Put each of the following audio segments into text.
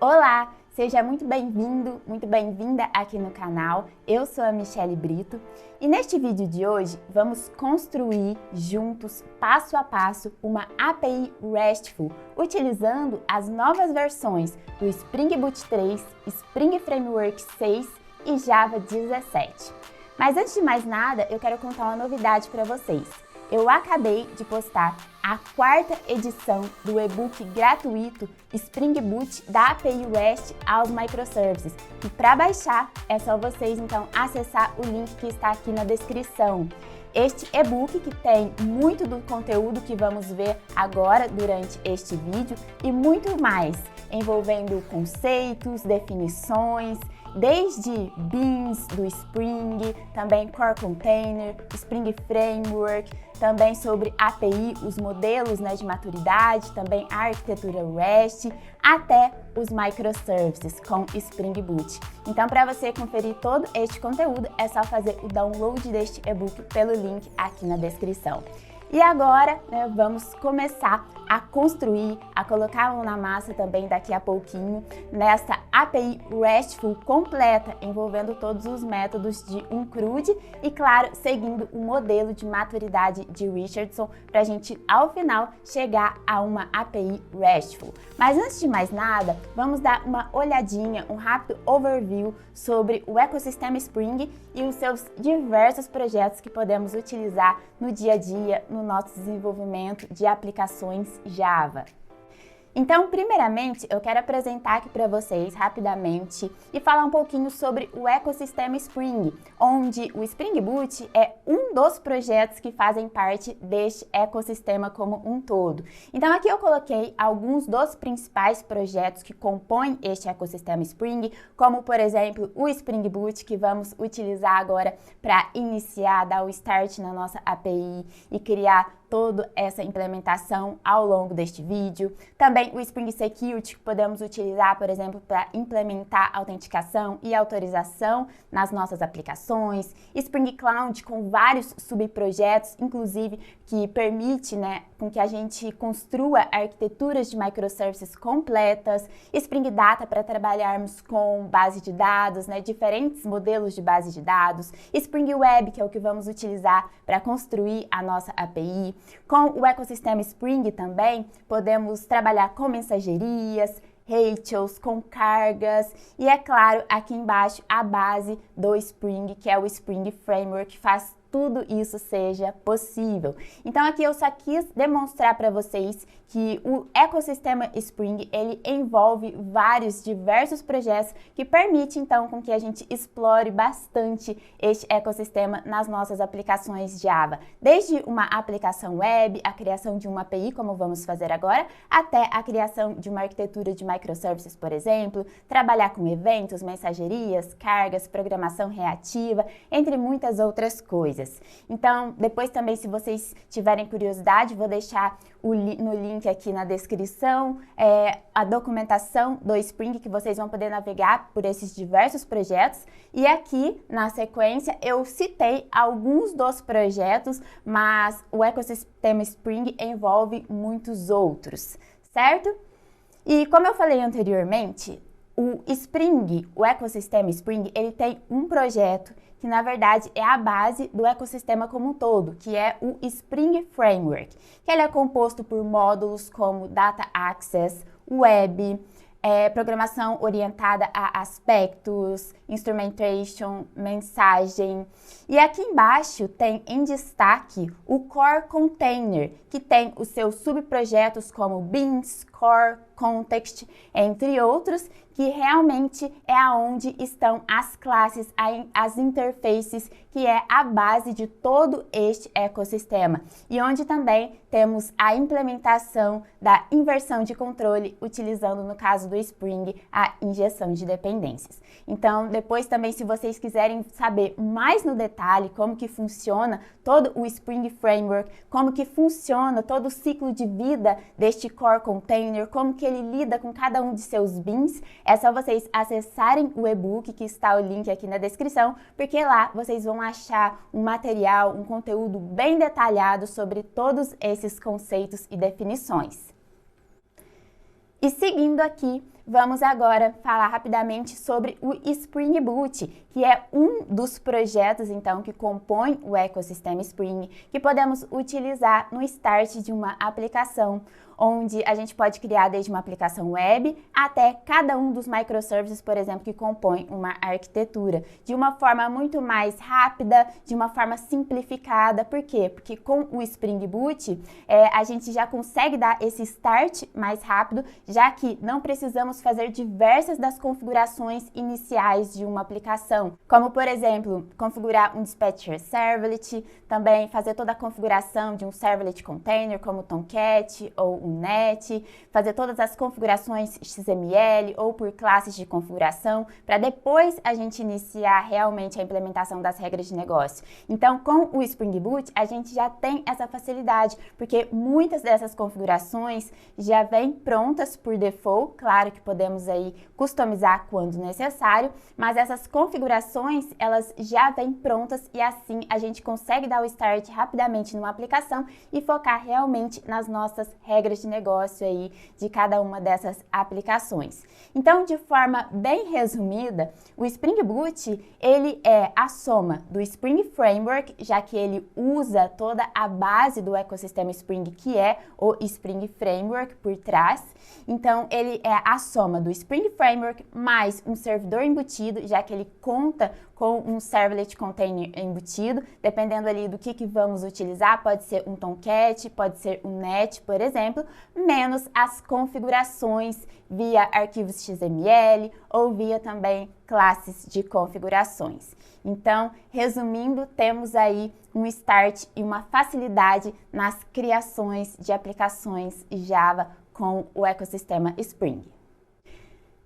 Olá, seja muito bem-vindo, muito bem-vinda aqui no canal. Eu sou a Michelle Brito e neste vídeo de hoje vamos construir juntos, passo a passo, uma API RESTful utilizando as novas versões do Spring Boot 3, Spring Framework 6 e Java 17. Mas antes de mais nada, eu quero contar uma novidade para vocês. Eu acabei de postar a quarta edição do e-book gratuito Spring Boot da API REST aos microservices. E para baixar, é só vocês então acessar o link que está aqui na descrição. Este e-book que tem muito do conteúdo que vamos ver agora durante este vídeo e muito mais, envolvendo conceitos, definições, desde beans do Spring, também Core Container, Spring Framework, também sobre API, os modelos de maturidade, também a arquitetura REST, até os microservices com Spring Boot. Então, para você conferir todo este conteúdo, é só fazer o download deste e-book pelo link aqui na descrição. E agora, vamos começar a construir, a colocar a mão na massa também daqui a pouquinho, nessa API RESTful completa, envolvendo todos os métodos de um CRUD e, claro, seguindo o modelo de maturidade de Richardson, para a gente, ao final, chegar a uma API RESTful. Mas antes de mais nada, vamos dar uma olhadinha, um rápido overview sobre o ecossistema Spring e os seus diversos projetos que podemos utilizar no dia a dia, no nosso desenvolvimento de aplicações Java. Então, primeiramente, eu quero apresentar aqui para vocês rapidamente e falar um pouquinho sobre o ecossistema Spring, onde o Spring Boot é um dos projetos que fazem parte deste ecossistema como um todo. Então, aqui eu coloquei alguns dos principais projetos que compõem este ecossistema Spring, como, por exemplo, o Spring Boot, que vamos utilizar agora para iniciar, dar o start na nossa API e criar toda essa implementação ao longo deste vídeo. Também o Spring Security, que podemos utilizar, por exemplo, para implementar autenticação e autorização nas nossas aplicações. Spring Cloud, com vários subprojetos, inclusive, que permite com que a gente construa arquiteturas de microservices completas. Spring Data, para trabalharmos com base de dados, diferentes modelos de base de dados. Spring Web, que é o que vamos utilizar para construir a nossa API. Com o ecossistema Spring também, podemos trabalhar com mensagerias, ratios, com cargas e, é claro, aqui embaixo a base do Spring, que é o Spring Framework, que faz tudo isso seja possível. Então, aqui eu só quis demonstrar para vocês que o ecossistema Spring, ele envolve diversos projetos que permite, então, com que a gente explore bastante este ecossistema nas nossas aplicações Java. Desde uma aplicação web, a criação de uma API, como vamos fazer agora, até a criação de uma arquitetura de microservices, por exemplo, trabalhar com eventos, mensagerias, cargas, programação reativa, entre muitas outras coisas. Então, depois também, se vocês tiverem curiosidade, vou deixar no link aqui na descrição a documentação do Spring, que vocês vão poder navegar por esses diversos projetos. E aqui, na sequência, eu citei alguns dos projetos, mas o ecossistema Spring envolve muitos outros, certo? E como eu falei anteriormente, o Spring, o ecossistema Spring, ele tem um projeto que, na verdade, é a base do ecossistema como um todo, que é o Spring Framework, que ele é composto por módulos como Data Access, Web, programação orientada a aspectos, instrumentation, mensagem. E aqui embaixo tem em destaque o Core Container, que tem os seus subprojetos como Beans, Core, Context, entre outros, que realmente é aonde estão as classes, as interfaces, que é a base de todo este ecossistema. E onde também temos a implementação da inversão de controle, utilizando, no caso do Spring, a injeção de dependências. Então, depois também, se vocês quiserem saber mais no detalhe como que funciona todo o Spring Framework, como que funciona todo o ciclo de vida deste Core Container, como que ele lida com cada um de seus beans, é só vocês acessarem o e-book, que está o link aqui na descrição, porque lá vocês vão achar um material, um conteúdo bem detalhado sobre todos esses conceitos e definições. E seguindo aqui, Vamos agora falar rapidamente sobre o Spring Boot, que é um dos projetos, então, que compõe o ecossistema Spring, que podemos utilizar no start de uma aplicação, onde a gente pode criar desde uma aplicação web até cada um dos microservices, por exemplo, que compõem uma arquitetura, de uma forma muito mais rápida, de uma forma simplificada. Por quê? Porque com o Spring Boot, a gente já consegue dar esse start mais rápido, já que não precisamos fazer diversas das configurações iniciais de uma aplicação, como, por exemplo, configurar um dispatcher servlet, também fazer toda a configuração de um servlet container, como o Tomcat ou o Net, fazer todas as configurações XML ou por classes de configuração, para depois a gente iniciar realmente a implementação das regras de negócio. Então, com o Spring Boot, a gente já tem essa facilidade, porque muitas dessas configurações já vêm prontas por default. Claro que podemos aí customizar quando necessário, mas essas configurações, elas já vêm prontas e assim a gente consegue dar o start rapidamente numa aplicação e focar realmente nas nossas regras de negócio aí de cada uma dessas aplicações. Então, de forma bem resumida, o Spring Boot, ele é a soma do Spring Framework, já que ele usa toda a base do ecossistema Spring, que é o Spring Framework por trás. Então, ele é a soma do Spring Framework mais um servidor embutido, já que ele conta com um servlet container embutido, dependendo ali do que vamos utilizar, pode ser um Tomcat, pode ser um Net, por exemplo, menos as configurações via arquivos XML ou via também classes de configurações. Então, resumindo, temos aí um start e uma facilidade nas criações de aplicações Java com o ecossistema Spring.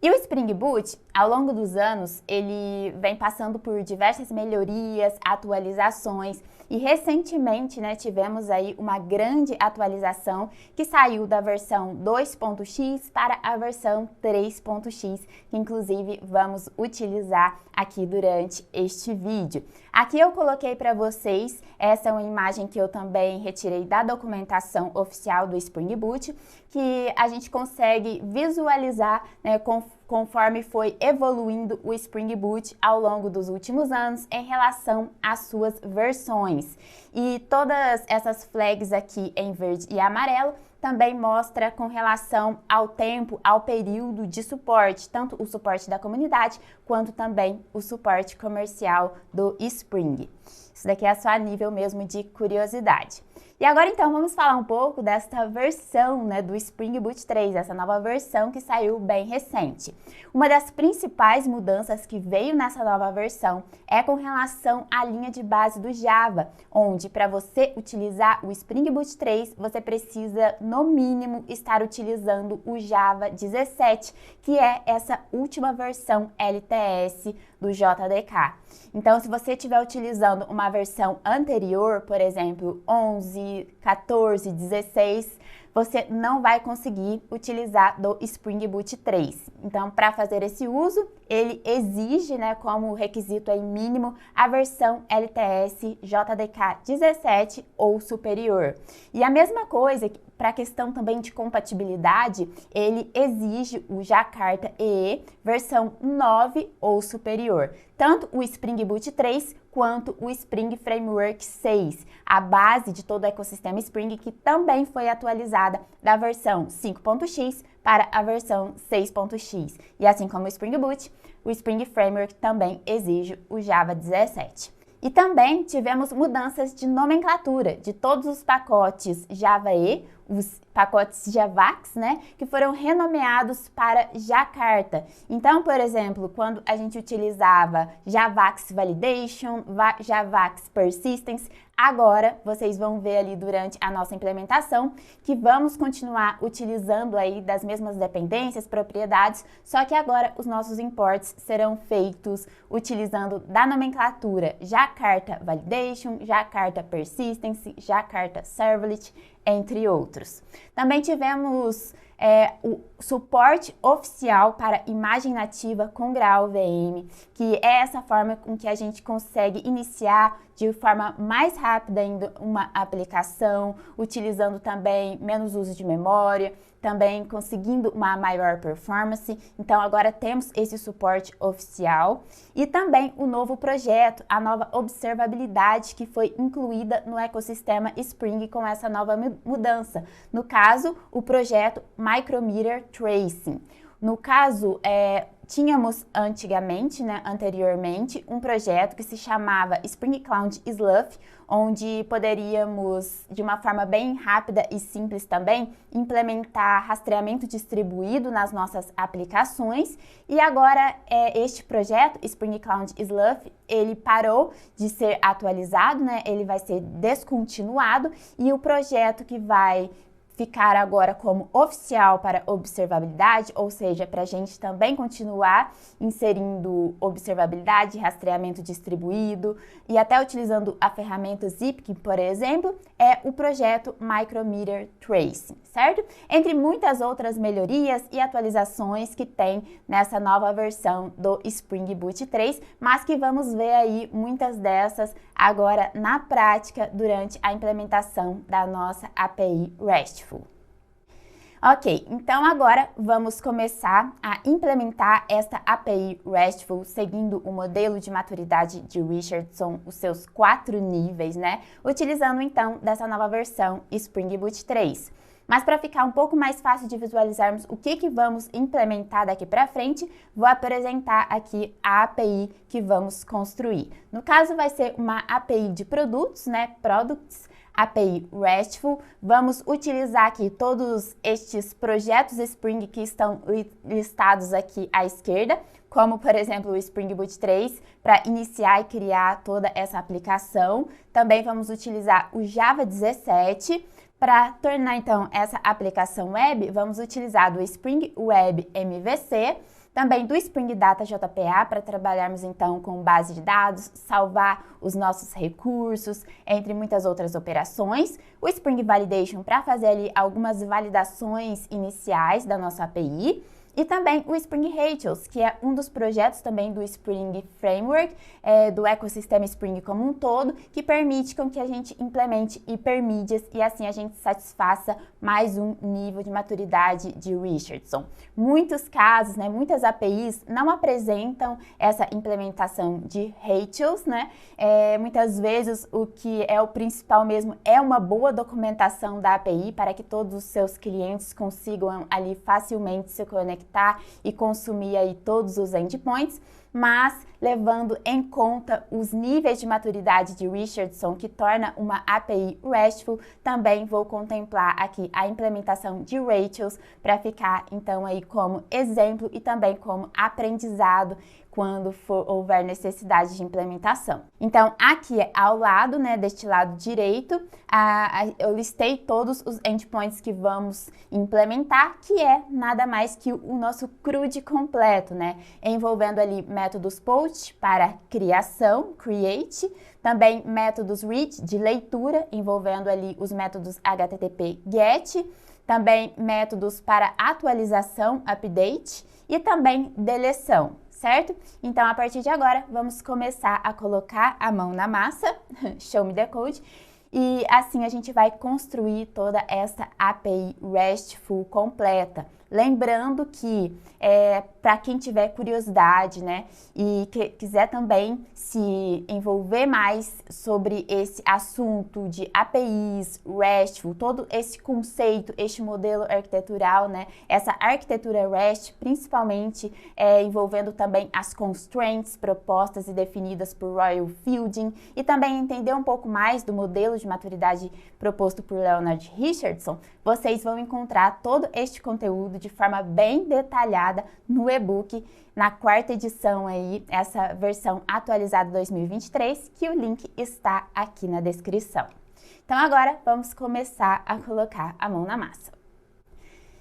E o Spring Boot, ao longo dos anos, ele vem passando por diversas melhorias, atualizações e recentemente, tivemos aí uma grande atualização que saiu da versão 2.x para a versão 3.x, que inclusive vamos utilizar aqui durante este vídeo. Aqui eu coloquei para vocês, essa é uma imagem que eu também retirei da documentação oficial do Spring Boot, que a gente consegue visualizar, conforme foi evoluindo o Spring Boot ao longo dos últimos anos em relação às suas versões. E todas essas flags aqui em verde e amarelo também mostra com relação ao tempo, ao período de suporte, tanto o suporte da comunidade quanto também o suporte comercial do Spring. Isso daqui é só a nível mesmo de curiosidade. E agora então vamos falar um pouco desta versão do Spring Boot 3, essa nova versão que saiu bem recente. Uma das principais mudanças que veio nessa nova versão é com relação à linha de base do Java, onde para você utilizar o Spring Boot 3, você precisa no mínimo estar utilizando o Java 17, que é essa última versão LTS do JDK. Então, se você estiver utilizando uma versão anterior, por exemplo, 11, 14, 16, você não vai conseguir utilizar do Spring Boot 3. Então, para fazer esse uso, ele exige, como requisito aí mínimo, a versão LTS JDK 17 ou superior. E a mesma coisa, para a questão também de compatibilidade, ele exige o Jakarta EE versão 9 ou superior. Tanto o Spring Boot 3 quanto o Spring Framework 6, a base de todo o ecossistema Spring, que também foi atualizada da versão 5.x para a versão 6.x. E assim como o Spring Boot, o Spring Framework também exige o Java 17. E também tivemos mudanças de nomenclatura de todos os pacotes Java E, os pacotes Javax, que foram renomeados para Jakarta. Então, por exemplo, quando a gente utilizava Javax Validation, Javax Persistence, agora vocês vão ver ali durante a nossa implementação que vamos continuar utilizando aí das mesmas dependências, propriedades, só que agora os nossos imports serão feitos utilizando da nomenclatura Jakarta Validation, Jakarta Persistence, Jakarta Servlet, entre outros. Também tivemos o suporte oficial para imagem nativa com Graal VM, que é essa forma com que a gente consegue iniciar, de forma mais rápida ainda uma aplicação, utilizando também menos uso de memória, também conseguindo uma maior performance. Então agora temos esse suporte oficial e também o novo projeto, a nova observabilidade que foi incluída no ecossistema Spring com essa nova mudança. No caso, o projeto Micrometer Tracing. No caso, tínhamos anteriormente, um projeto que se chamava Spring Cloud Slough, onde poderíamos, de uma forma bem rápida e simples também, implementar rastreamento distribuído nas nossas aplicações. E agora, este projeto, Spring Cloud Slough, ele parou de ser atualizado, né? Ele vai ser descontinuado e o projeto que vai ficar agora como oficial para observabilidade, ou seja, para a gente também continuar inserindo observabilidade, rastreamento distribuído e até utilizando a ferramenta Zipkin, por exemplo, é o projeto Micrometer Tracing, certo? Entre muitas outras melhorias e atualizações que tem nessa nova versão do Spring Boot 3, mas que vamos ver aí muitas dessas agora na prática durante a implementação da nossa API RESTful. Ok, então agora vamos começar a implementar esta API RESTful seguindo o modelo de maturidade de Richardson, os seus 4 níveis, né? Utilizando então dessa nova versão Spring Boot 3. Mas para ficar um pouco mais fácil de visualizarmos o que vamos implementar daqui para frente, vou apresentar aqui a API que vamos construir. No caso, vai ser uma API de produtos, né? Products, API RESTful. Vamos utilizar aqui todos estes projetos Spring que estão listados aqui à esquerda, como por exemplo o Spring Boot 3, para iniciar e criar toda essa aplicação. Também vamos utilizar o Java 17. Para tornar então essa aplicação web, vamos utilizar do Spring Web MVC, também do Spring Data JPA para trabalharmos então com base de dados, salvar os nossos recursos, entre muitas outras operações. O Spring Validation para fazer ali algumas validações iniciais da nossa API. E também o Spring Ratios, que é um dos projetos também do Spring Framework, do ecossistema Spring como um todo, que permite com que a gente implemente hipermídias e assim a gente satisfaça mais um nível de maturidade de Richardson. Muitos casos, né, muitas APIs não apresentam essa implementação de Ratios, né? Muitas vezes o que é o principal mesmo é uma boa documentação da API para que todos os seus clientes consigam ali facilmente se conectar e consumir aí todos os endpoints, mas levando em conta os níveis de maturidade de Richardson, que torna uma API RESTful, também vou contemplar aqui a implementação de Ratios para ficar então aí como exemplo e também como aprendizado quando houver necessidade de implementação. Então, aqui ao lado, né, deste lado direito, eu listei todos os endpoints que vamos implementar, que é nada mais que o nosso CRUD completo, né, envolvendo ali métodos POST para criação, create, também métodos read de leitura, envolvendo ali os métodos HTTP GET, também métodos para atualização, update, e também deleção. Certo? Então, a partir de agora, vamos começar a colocar a mão na massa, show me the code, e assim a gente vai construir toda essa API RESTful completa. Lembrando que, para quem tiver curiosidade, né, e quiser também se envolver mais sobre esse assunto de APIs, RESTful, todo esse conceito, este modelo arquitetural, né, essa arquitetura REST, principalmente envolvendo também as constraints propostas e definidas por Royal Fielding, e também entender um pouco mais do modelo de maturidade proposto por Leonard Richardson, vocês vão encontrar todo este conteúdo de forma bem detalhada no e-book, na 4ª edição aí, essa versão atualizada 2023, que o link está aqui na descrição. Então agora vamos começar a colocar a mão na massa.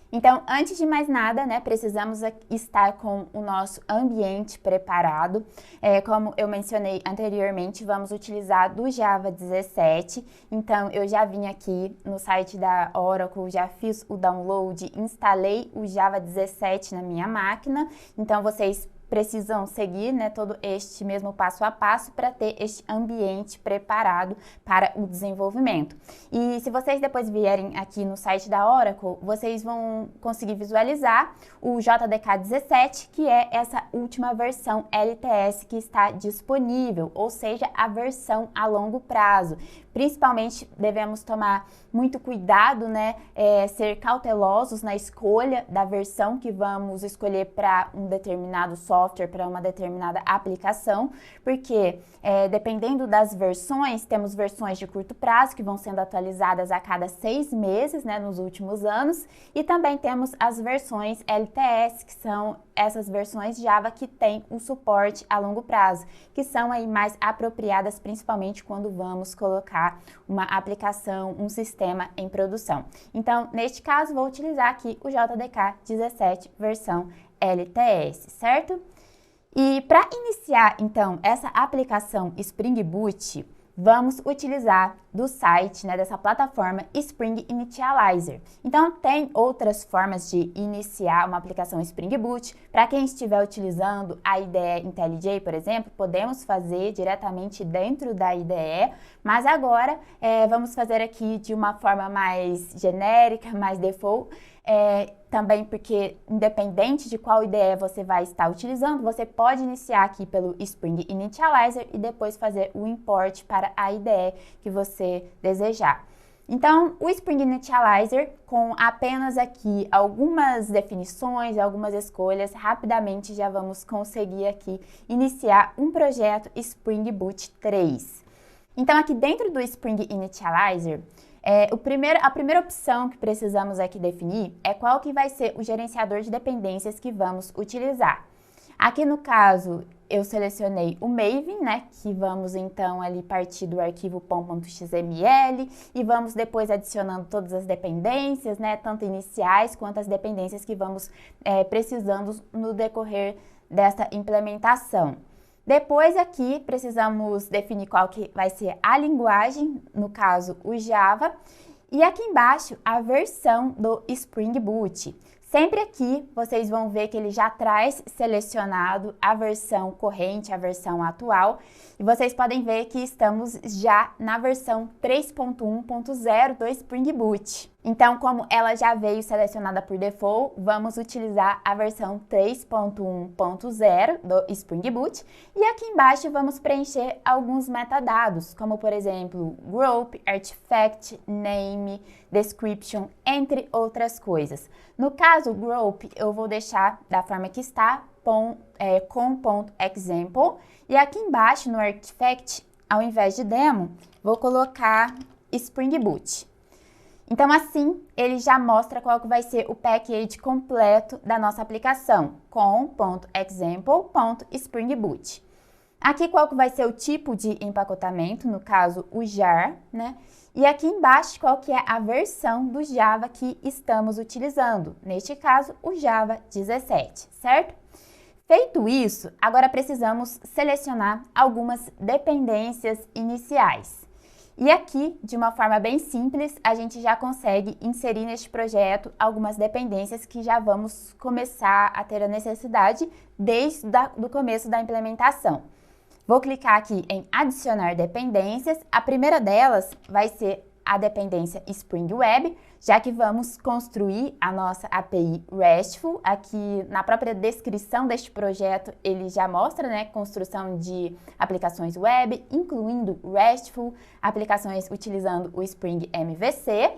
Então, antes de mais nada, né, precisamos estar com o nosso ambiente preparado. Como eu mencionei anteriormente, vamos utilizar do Java 17. Então, eu já vim aqui no site da Oracle, já fiz o download, instalei o Java 17 na minha máquina. Então, vocês precisam seguir, né, todo este mesmo passo a passo para ter este ambiente preparado para o desenvolvimento. E se vocês depois vierem aqui no site da Oracle, vocês vão conseguir visualizar o JDK 17, que é essa última versão LTS que está disponível, ou seja, a versão a longo prazo. Principalmente devemos tomar muito cuidado, né, ser cautelosos na escolha da versão que vamos escolher para um determinado software, para uma determinada aplicação, porque dependendo das versões, temos versões de curto prazo que vão sendo atualizadas a cada 6 meses, né, nos últimos anos, e também temos as versões LTS, que são essas versões Java que têm um suporte a longo prazo, que são aí mais apropriadas principalmente quando vamos colocar uma aplicação, um sistema em produção. Então, neste caso, vou utilizar aqui o JDK 17 versão LTS, certo? E para iniciar, então, essa aplicação Spring Boot, vamos utilizar do site, né, dessa plataforma Spring Initializer. Então, tem outras formas de iniciar uma aplicação Spring Boot. Para quem estiver utilizando a IDE IntelliJ, por exemplo, podemos fazer diretamente dentro da IDE, mas agora vamos fazer aqui de uma forma mais genérica, mais default, também porque independente de qual IDE você vai estar utilizando, você pode iniciar aqui pelo Spring Initializer e depois fazer o import para a IDE que você desejar. Então, o Spring Initializer, com apenas aqui algumas definições, algumas escolhas, rapidamente já vamos conseguir aqui iniciar um projeto Spring Boot 3. Então, aqui dentro do Spring Initializer, a primeira opção que precisamos aqui definir é qual que vai ser o gerenciador de dependências que vamos utilizar. Aqui no caso, eu selecionei o Maven, né, que vamos então ali partir do arquivo pom.xml e vamos depois adicionando todas as dependências, né, tanto iniciais quanto as dependências que vamos precisando no decorrer desta implementação. Depois aqui precisamos definir qual que vai ser a linguagem, no caso o Java, e aqui embaixo a versão do Spring Boot. Sempre aqui vocês vão ver que ele já traz selecionado a versão corrente, a versão atual, e vocês podem ver que estamos já na versão 3.1.0 do Spring Boot. Então, como ela já veio selecionada por default, vamos utilizar a versão 3.1.0 do Spring Boot, e aqui embaixo vamos preencher alguns metadados, como por exemplo, group, artifact, name, description, entre outras coisas. No caso, group, eu vou deixar da forma que está, com .example, e aqui embaixo no artifact, ao invés de demo, vou colocar Spring Boot. Então, assim, ele já mostra qual que vai ser o package completo da nossa aplicação, com .example.spring boot. Aqui, qual que vai ser o tipo de empacotamento, no caso, o jar, né? E aqui embaixo, qual que é a versão do Java que estamos utilizando. Neste caso, o Java 17, certo? Feito isso, agora precisamos selecionar algumas dependências iniciais. E aqui, de uma forma bem simples, a gente já consegue inserir neste projeto algumas dependências que já vamos começar a ter a necessidade desde o começo da implementação. Vou clicar aqui em adicionar dependências. A primeira delas vai ser a dependência Spring Web, já que vamos construir a nossa API RESTful. Aqui na própria descrição deste projeto ele já mostra, né, construção de aplicações web, incluindo RESTful, aplicações utilizando o Spring MVC.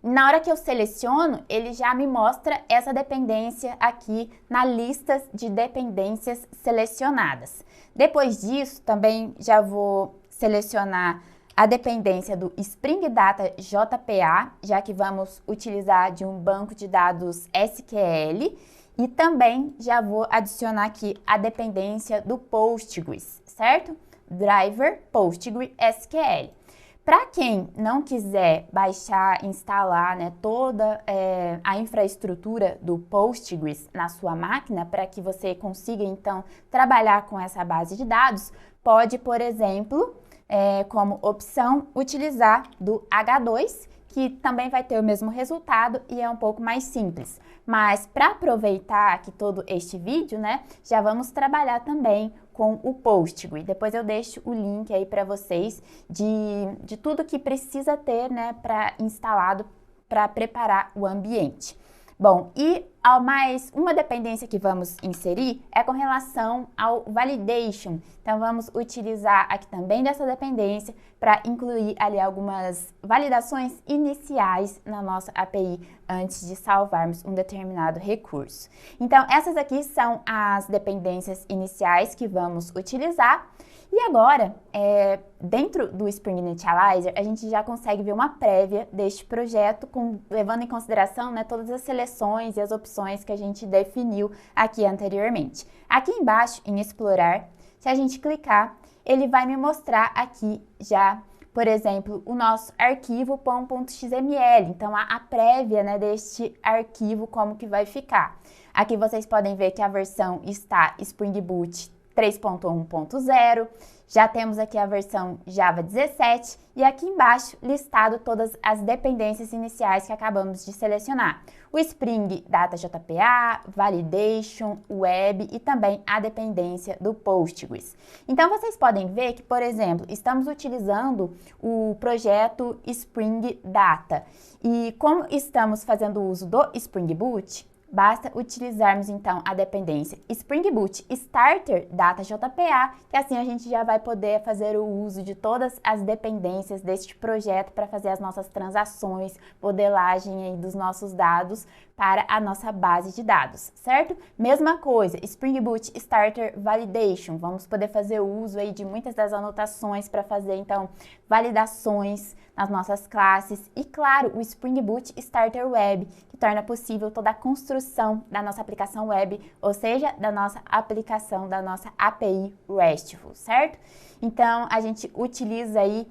Na hora que eu seleciono, ele já me mostra essa dependência aqui na lista de dependências selecionadas. Depois disso, também já vou selecionar a dependência do Spring Data JPA, já que vamos utilizar de um banco de dados SQL, e também já vou adicionar aqui a dependência do Postgres, certo? Driver PostgreSQL. Para quem não quiser baixar, instalar, né, toda a infraestrutura do Postgres na sua máquina, para que você consiga então trabalhar com essa base de dados, pode, por exemplo, como opção, utilizar do H2, que também vai ter o mesmo resultado e é um pouco mais simples. Mas para aproveitar aqui todo este vídeo, né, já vamos trabalhar também com o Postgre. Depois eu deixo o link aí para vocês de tudo que precisa ter, né, para instalado para preparar o ambiente. Bom, e mais uma dependência que vamos inserir é com relação ao validation. Então, vamos utilizar aqui também dessa dependência para incluir ali algumas validações iniciais na nossa API antes de salvarmos um determinado recurso. Então, essas aqui são as dependências iniciais que vamos utilizar. E agora, dentro do Spring Initializer, a gente já consegue ver uma prévia deste projeto, levando em consideração, né, todas as seleções e as opções que a gente definiu aqui anteriormente. Aqui embaixo, em Explorar, se a gente clicar, ele vai me mostrar aqui já, por exemplo, o nosso arquivo pom.xml. Então, a prévia, né, deste arquivo, como que vai ficar. Aqui vocês podem ver que a versão está Spring Boot 3.1.0, já temos aqui a versão Java 17 e aqui embaixo listado todas as dependências iniciais que acabamos de selecionar. O Spring Data JPA, Validation, Web e também a dependência do Postgres. Então vocês podem ver que, por exemplo, estamos utilizando o projeto Spring Data e como estamos fazendo uso do Spring Boot, basta utilizarmos então a dependência Spring Boot Starter Data JPA, que assim a gente já vai poder fazer o uso de todas as dependências deste projeto para fazer as nossas transações, modelagem aí dos nossos dados para a nossa base de dados, certo? Mesma coisa, Spring Boot Starter Validation, vamos poder fazer o uso aí de muitas das anotações para fazer então validações nas nossas classes e, claro, o Spring Boot Starter Web, que torna possível toda a construção da nossa aplicação web, ou seja, da nossa aplicação, da nossa API RESTful, certo? Então, a gente utiliza aí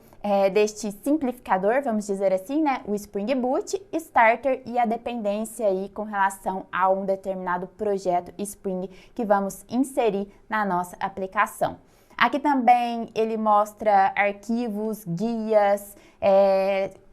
deste simplificador, vamos dizer assim, né, o Spring Boot Starter e a dependência aí com relação a um determinado projeto Spring que vamos inserir na nossa aplicação. Aqui também ele mostra arquivos, guias,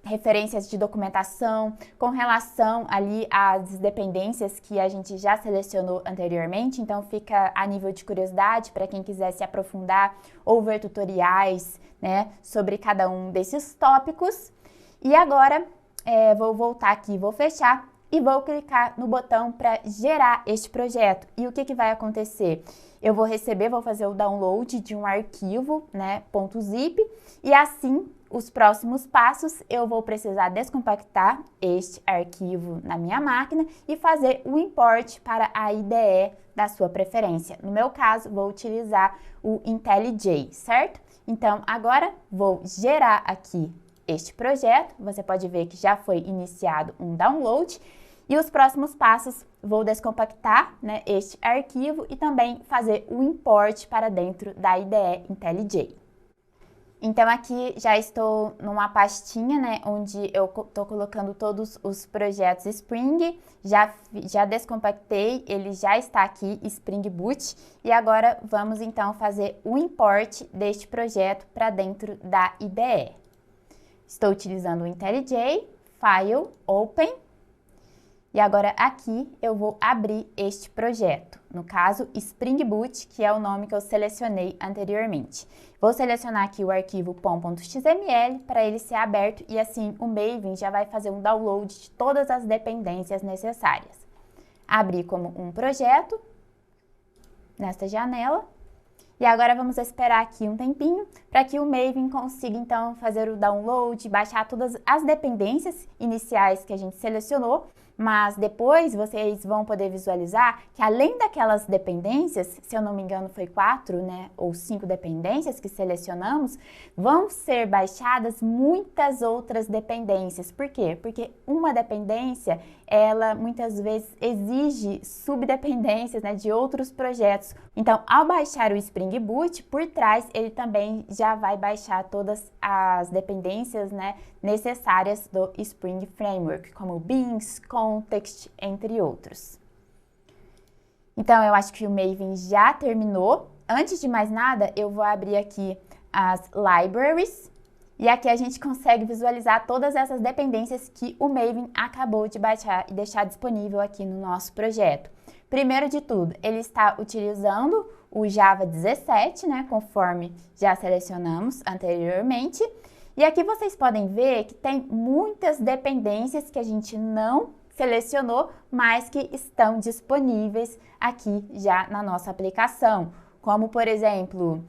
referências de documentação com relação ali às dependências que a gente já selecionou anteriormente, então fica a nível de curiosidade para quem quiser se aprofundar ou ver tutoriais, né, sobre cada um desses tópicos. E agora vou voltar aqui, vou fechar e vou clicar no botão para gerar este projeto. E o que vai acontecer? Eu vou fazer o download de um arquivo, né, .zip, e assim, os próximos passos, eu vou precisar descompactar este arquivo na minha máquina e fazer o import para a IDE da sua preferência. No meu caso, vou utilizar o IntelliJ, certo? Então, agora vou gerar aqui este projeto. Você pode ver que já foi iniciado um download. E os próximos passos, vou descompactar, né, este arquivo e também fazer o import para dentro da IDE IntelliJ. Então, aqui já estou numa pastinha, né, onde eu estou colocando todos os projetos Spring, já descompactei, ele já está aqui, Spring Boot, e agora vamos então fazer o import deste projeto para dentro da IDE. Estou utilizando o IntelliJ, File, Open, e agora aqui eu vou abrir este projeto, no caso Spring Boot, que é o nome que eu selecionei anteriormente. Vou selecionar aqui o arquivo pom.xml para ele ser aberto e assim o Maven já vai fazer um download de todas as dependências necessárias. Abrir como um projeto nesta janela. E agora vamos esperar aqui um tempinho para que o Maven consiga então fazer o download, baixar todas as dependências iniciais que a gente selecionou, mas depois vocês vão poder visualizar que além daquelas dependências, se eu não me engano foi 4, né, ou 5 dependências que selecionamos, vão ser baixadas muitas outras dependências. Por quê? Porque uma dependência, ela muitas vezes exige subdependências, né, de outros projetos. Então, ao baixar o Spring Boot, por trás ele também já vai baixar todas as dependências, né, necessárias do Spring Framework, como Beans, Context, entre outros. Então, eu acho que o Maven já terminou. Antes de mais nada, eu vou abrir aqui as libraries E aqui a gente consegue visualizar todas essas dependências que o Maven acabou de baixar e deixar disponível aqui no nosso projeto. Primeiro de tudo, ele está utilizando o Java 17, né, conforme já selecionamos anteriormente. E aqui vocês podem ver que tem muitas dependências que a gente não selecionou, mas que estão disponíveis aqui já na nossa aplicação. Como, por exemplo,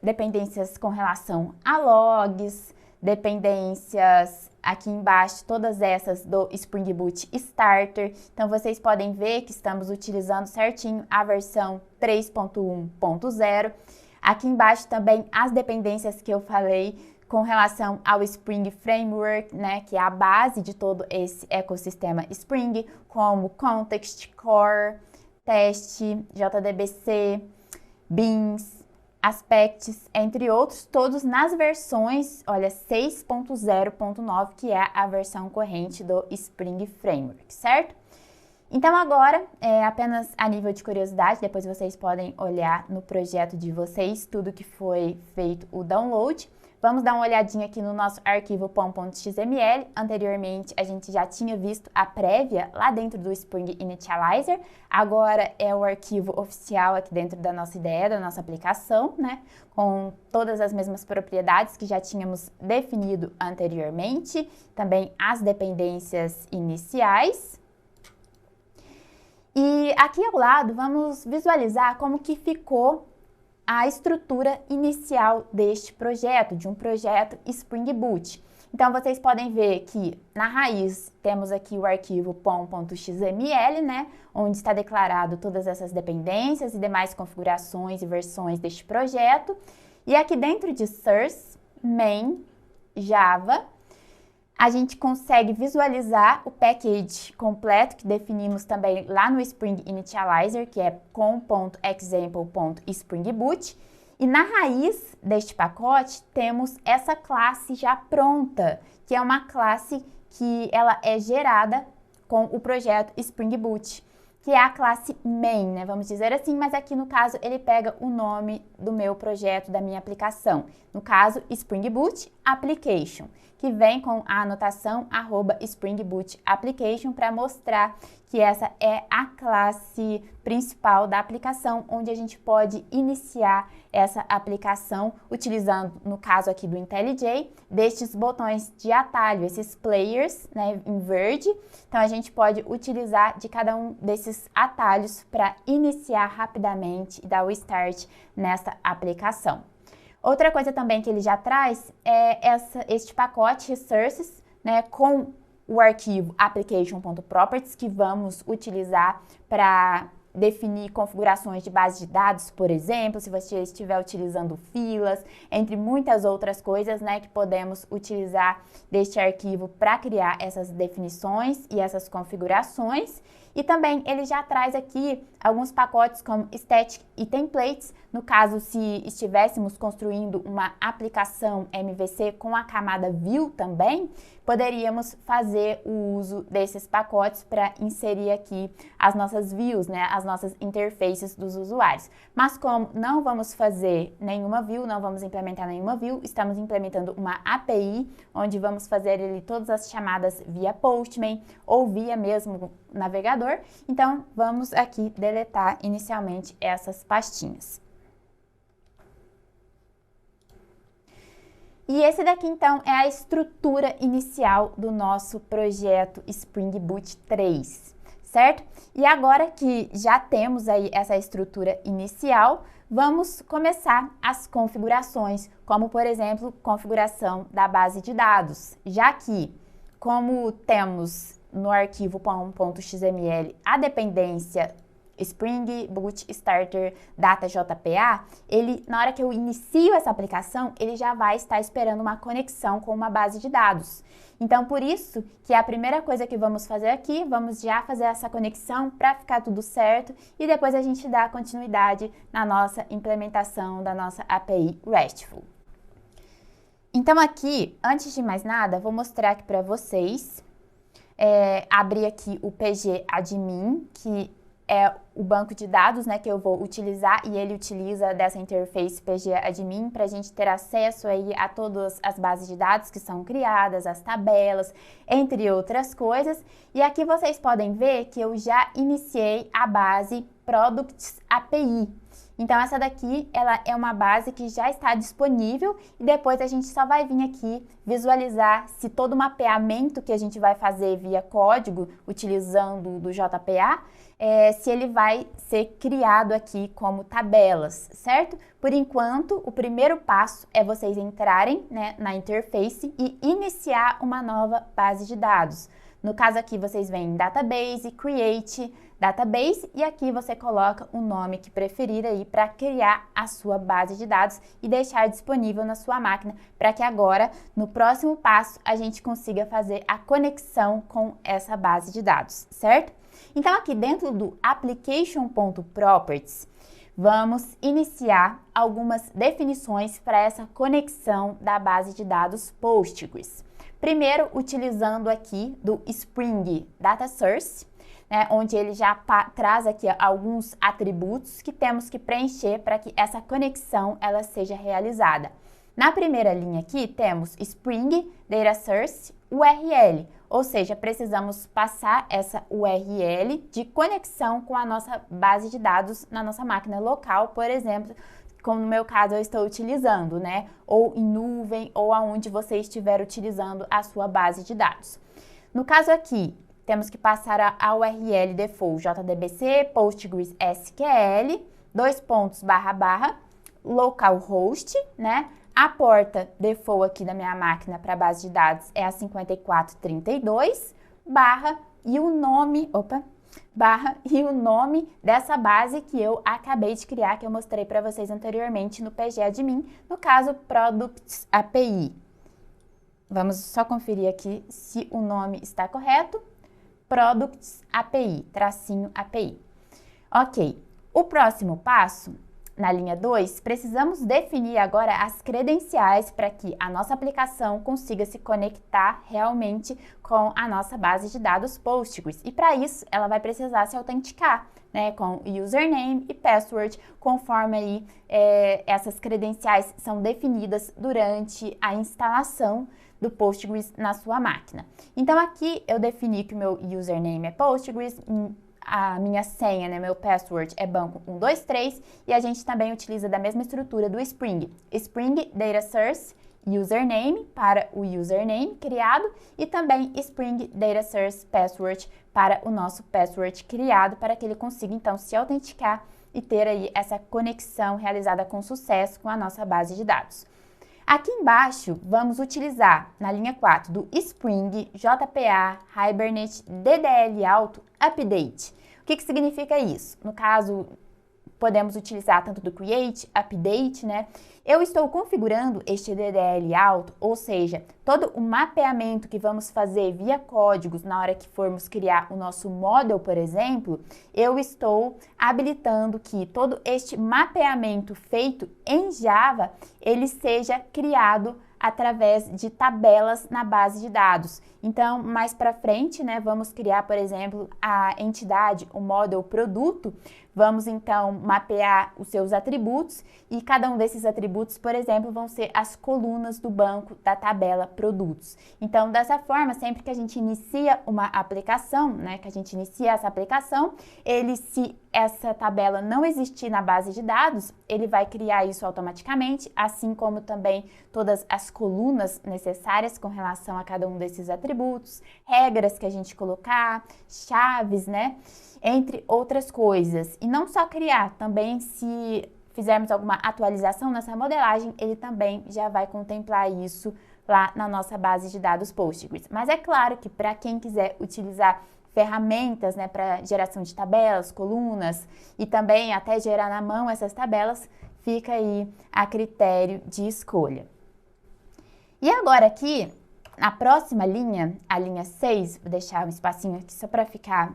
dependências com relação a logs, dependências aqui embaixo, todas essas do Spring Boot Starter. Então, vocês podem ver que estamos utilizando certinho a versão 3.1.0. Aqui embaixo também as dependências que eu falei com relação ao Spring Framework, né, que é a base de todo esse ecossistema Spring, como Context, Core, Teste, JDBC, Beans, Aspects, entre outros, todos nas versões, olha, 6.0.9, que é a versão corrente do Spring Framework, certo? Então agora, apenas a nível de curiosidade, depois vocês podem olhar no projeto de vocês, tudo que foi feito o download. Vamos dar uma olhadinha aqui no nosso arquivo pom.xml. Anteriormente, a gente já tinha visto a prévia lá dentro do Spring Initializer. Agora é o arquivo oficial aqui dentro da nossa ideia, da nossa aplicação, né? Com todas as mesmas propriedades que já tínhamos definido anteriormente. Também as dependências iniciais. E aqui ao lado, vamos visualizar como que ficou a estrutura inicial deste projeto, de um projeto Spring Boot. Então, vocês podem ver que na raiz temos aqui o arquivo pom.xml, né, onde está declarado todas essas dependências e demais configurações e versões deste projeto. E aqui dentro de source, main, java, a gente consegue visualizar o package completo que definimos também lá no Spring Initializer, que é com.example.springboot. E na raiz deste pacote temos essa classe já pronta, que é uma classe que ela é gerada com o projeto Spring Boot, que é a classe main, né? Vamos dizer assim, mas aqui no caso ele pega o nome do meu projeto, da minha aplicação. No caso, Spring Boot Application, que vem com a anotação @Spring Boot Application para mostrar que essa é a classe principal da aplicação, onde a gente pode iniciar essa aplicação utilizando, no caso aqui do IntelliJ, destes botões de atalho, esses players, né, em verde. Então, a gente pode utilizar de cada um desses atalhos para iniciar rapidamente e dar o start nessa aplicação. Outra coisa também que ele já traz é este pacote resources, né, com o arquivo application.properties, que vamos utilizar para definir configurações de base de dados, por exemplo, se você estiver utilizando filas, entre muitas outras coisas, né, que podemos utilizar deste arquivo para criar essas definições e essas configurações. E também ele já traz aqui alguns pacotes como static e templates. No caso, se estivéssemos construindo uma aplicação MVC com a camada view também, poderíamos fazer o uso desses pacotes para inserir aqui as nossas views, né, as nossas interfaces dos usuários. Mas como não vamos fazer nenhuma view, não vamos implementar nenhuma view, estamos implementando uma API, onde vamos fazer ali todas as chamadas via Postman ou via mesmo navegador. Então, vamos aqui deletar inicialmente essas pastinhas. E esse daqui, então, é a estrutura inicial do nosso projeto Spring Boot 3, certo? E agora que já temos aí essa estrutura inicial, vamos começar as configurações, como, por exemplo, configuração da base de dados, já que, como temos no arquivo pom.xml a dependência Spring Boot Starter Data JPA, ele, na hora que eu inicio essa aplicação, ele já vai estar esperando uma conexão com uma base de dados. Então, por isso que a primeira coisa que vamos fazer aqui, vamos já fazer essa conexão para ficar tudo certo e depois a gente dá continuidade na nossa implementação da nossa API RESTful. Então, aqui, antes de mais nada, vou mostrar aqui para vocês, abrir aqui o PG Admin, que é o banco de dados, né, que eu vou utilizar e ele utiliza dessa interface PGAdmin para a gente ter acesso aí a todas as bases de dados que são criadas, as tabelas, entre outras coisas. E aqui vocês podem ver que eu já iniciei a base Products API. Então, essa daqui, ela é uma base que já está disponível e depois a gente só vai vir aqui visualizar se todo o mapeamento que a gente vai fazer via código, utilizando do JPA, se ele vai ser criado aqui como tabelas, certo? Por enquanto, o primeiro passo é vocês entrarem, né, na interface e iniciar uma nova base de dados. No caso aqui, vocês vêm em Database, Create, Database, e aqui você coloca o nome que preferir aí para criar a sua base de dados e deixar disponível na sua máquina para que agora, no próximo passo, a gente consiga fazer a conexão com essa base de dados, certo? Então, aqui dentro do Application.Properties, vamos iniciar algumas definições para essa conexão da base de dados Postgres. Primeiro, utilizando aqui do Spring Data Source, né, onde ele já traz aqui alguns atributos que temos que preencher para que essa conexão ela seja realizada. Na primeira linha aqui, temos Spring Data Source URL, ou seja, precisamos passar essa URL de conexão com a nossa base de dados na nossa máquina local, por exemplo, como no meu caso eu estou utilizando, né? Ou em nuvem, ou aonde você estiver utilizando a sua base de dados. No caso aqui, temos que passar a URL default JDBC, Postgres SQL, localhost, né? A porta default aqui da minha máquina para a base de dados é a 5432, e o nome dessa base que eu acabei de criar, que eu mostrei para vocês anteriormente no PGAdmin, no caso Products API. Vamos só conferir aqui se o nome está correto. Products API, tracinho API. Ok, o próximo passo, na linha 2, precisamos definir agora as credenciais para que a nossa aplicação consiga se conectar realmente com a nossa base de dados Postgres. E para isso, ela vai precisar se autenticar, né, com username e password, conforme aí essas credenciais são definidas durante a instalação do Postgres na sua máquina. Então, aqui eu defini que o meu username é Postgres, a minha senha, né, meu password é banco 123 e a gente também utiliza da mesma estrutura do Spring. Spring Data Source username para o username criado e também Spring Data Source password para o nosso password criado para que ele consiga então se autenticar e ter aí essa conexão realizada com sucesso com a nossa base de dados. Aqui embaixo, vamos utilizar, na linha 4, do Spring JPA Hibernate DDL Auto Update. O que significa isso? No caso, podemos utilizar tanto do Create, Update, né? Eu estou configurando este DDL Auto, ou seja, todo o mapeamento que vamos fazer via códigos na hora que formos criar o nosso model, por exemplo, eu estou habilitando que todo este mapeamento feito em Java, ele seja criado através de tabelas na base de dados. Então, mais para frente, né, vamos criar, por exemplo, a entidade, o model produto, vamos então mapear os seus atributos e cada um desses atributos, por exemplo, vão ser as colunas do banco da tabela produtos. Então, dessa forma, sempre que a gente inicia uma aplicação, né, que a gente inicia essa aplicação, se essa tabela não existir na base de dados, ele vai criar isso automaticamente, assim como também todas as colunas necessárias com relação a cada um desses atributos, regras que a gente colocar, chaves, né? Entre outras coisas. E não só criar, também se fizermos alguma atualização nessa modelagem, ele também já vai contemplar isso lá na nossa base de dados Postgres. Mas é claro que para quem quiser utilizar ferramentas, né, para geração de tabelas, colunas e também até gerar na mão essas tabelas, fica aí a critério de escolha. E agora aqui, na próxima linha, a linha 6, vou deixar um espacinho aqui só para ficar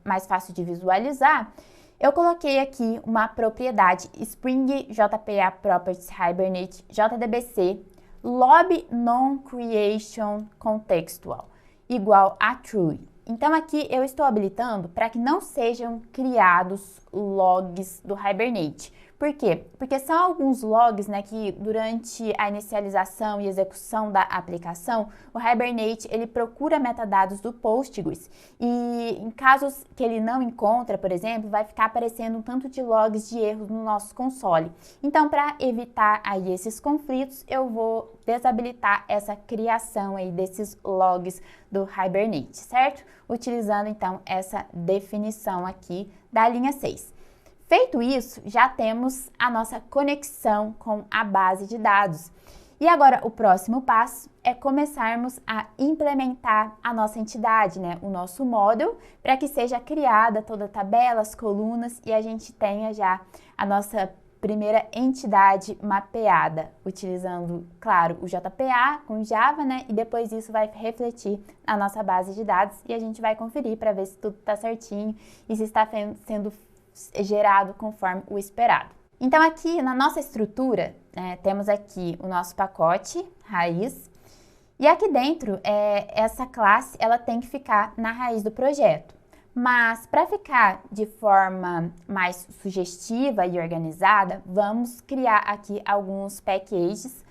mais fácil de visualizar, eu coloquei aqui uma propriedade Spring JPA Properties Hibernate JDBC Lobby Non-Creation Contextual igual a true. Então aqui eu estou habilitando para que não sejam criados logs do Hibernate. Por quê? Porque são alguns logs, né, que durante a inicialização e execução da aplicação, o Hibernate ele procura metadados do Postgres e em casos que ele não encontra, por exemplo, vai ficar aparecendo um tanto de logs de erros no nosso console. Então, para evitar aí esses conflitos, eu vou desabilitar essa criação aí desses logs do Hibernate, certo? Utilizando então essa definição aqui da linha 6. Feito isso, já temos a nossa conexão com a base de dados. E agora o próximo passo é começarmos a implementar a nossa entidade, né? O nosso módulo, para que seja criada toda a tabela, as colunas e a gente tenha já a nossa primeira entidade mapeada, utilizando, claro, o JPA com Java, né? E depois isso vai refletir na nossa base de dados e a gente vai conferir para ver se tudo está certinho e se está sendo gerado conforme o esperado. Então aqui na nossa estrutura, temos aqui o nosso pacote raiz e aqui dentro essa classe ela tem que ficar na raiz do projeto. Mas para ficar de forma mais sugestiva e organizada, vamos criar aqui alguns packages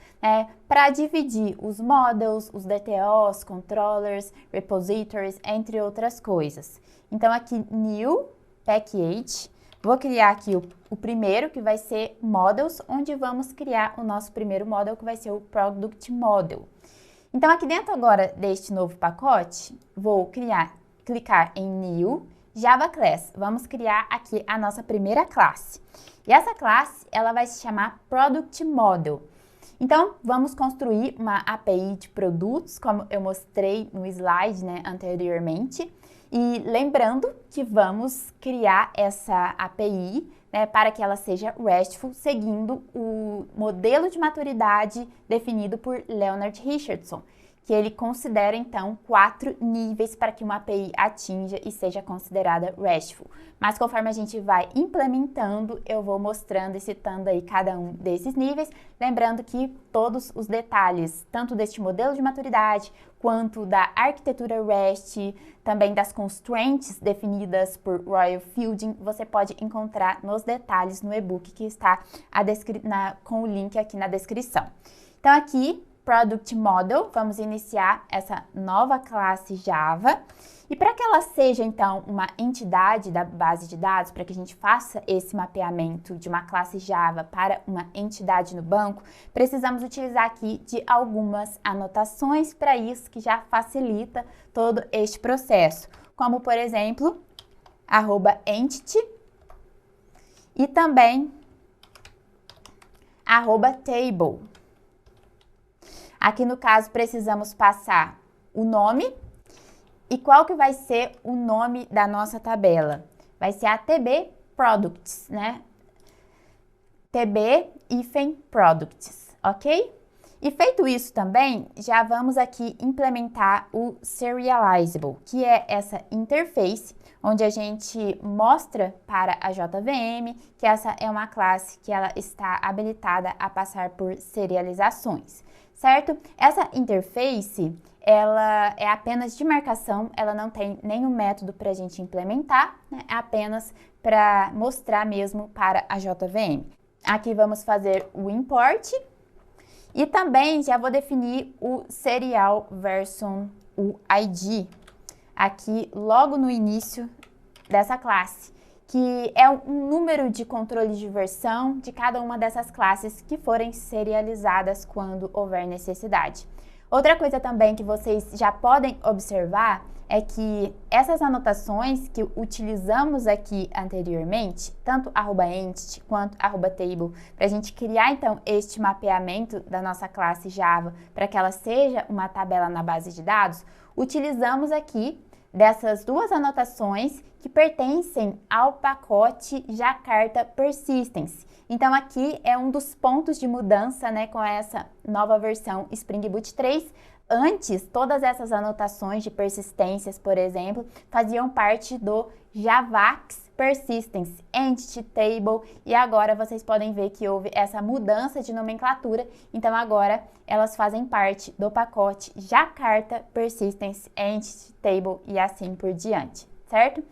para dividir os models, os DTOs, controllers, repositories, entre outras coisas. Então aqui new package, vou criar aqui o primeiro, que vai ser models, onde vamos criar o nosso primeiro model, que vai ser o product model. Então, aqui dentro agora deste novo pacote, vou clicar em new Java Class. Vamos criar aqui a nossa primeira classe. E essa classe, ela vai se chamar Product Model. Então, vamos construir uma API de produtos, como eu mostrei no slide, anteriormente. E lembrando que vamos criar essa API para que ela seja RESTful, seguindo o modelo de maturidade definido por Leonard Richardson, que ele considera, então, 4 níveis para que uma API atinja e seja considerada RESTful. Mas conforme a gente vai implementando, eu vou mostrando e citando aí cada um desses níveis, lembrando que todos os detalhes, tanto deste modelo de maturidade, quanto da arquitetura REST, também das constraints definidas por Royal Fielding, você pode encontrar nos detalhes no e-book que está com o link aqui na descrição. Então aqui, Product Model, vamos iniciar essa nova classe Java. E para que ela seja, então, uma entidade da base de dados, para que a gente faça esse mapeamento de uma classe Java para uma entidade no banco, precisamos utilizar aqui de algumas anotações para isso, que já facilita todo este processo. Como, por exemplo, @entity e também @table. Aqui no caso precisamos passar o nome e qual que vai ser o nome da nossa tabela. Vai ser a TB Products, TB-Products, ok? E feito isso também, já vamos aqui implementar o Serializable, que é essa interface onde a gente mostra para a JVM que essa é uma classe que ela está habilitada a passar por serializações, certo? Essa interface, ela é apenas de marcação, ela não tem nenhum método para a gente implementar, é apenas para mostrar mesmo para a JVM. Aqui vamos fazer o import e também já vou definir o serial version, o ID, aqui logo no início dessa classe, que é um número de controle de versão de cada uma dessas classes que forem serializadas quando houver necessidade. Outra coisa também que vocês já podem observar é que essas anotações que utilizamos aqui anteriormente, tanto @entity quanto @table, para a gente criar então este mapeamento da nossa classe Java para que ela seja uma tabela na base de dados, utilizamos aqui dessas duas anotações que pertencem ao pacote Jakarta Persistence. Então aqui é um dos pontos de mudança, com essa nova versão Spring Boot 3. Antes, todas essas anotações de persistências, por exemplo, faziam parte do Javax Persistence Entity Table, e agora vocês podem ver que houve essa mudança de nomenclatura, então agora elas fazem parte do pacote Jakarta Persistence Entity Table e assim por diante, certo?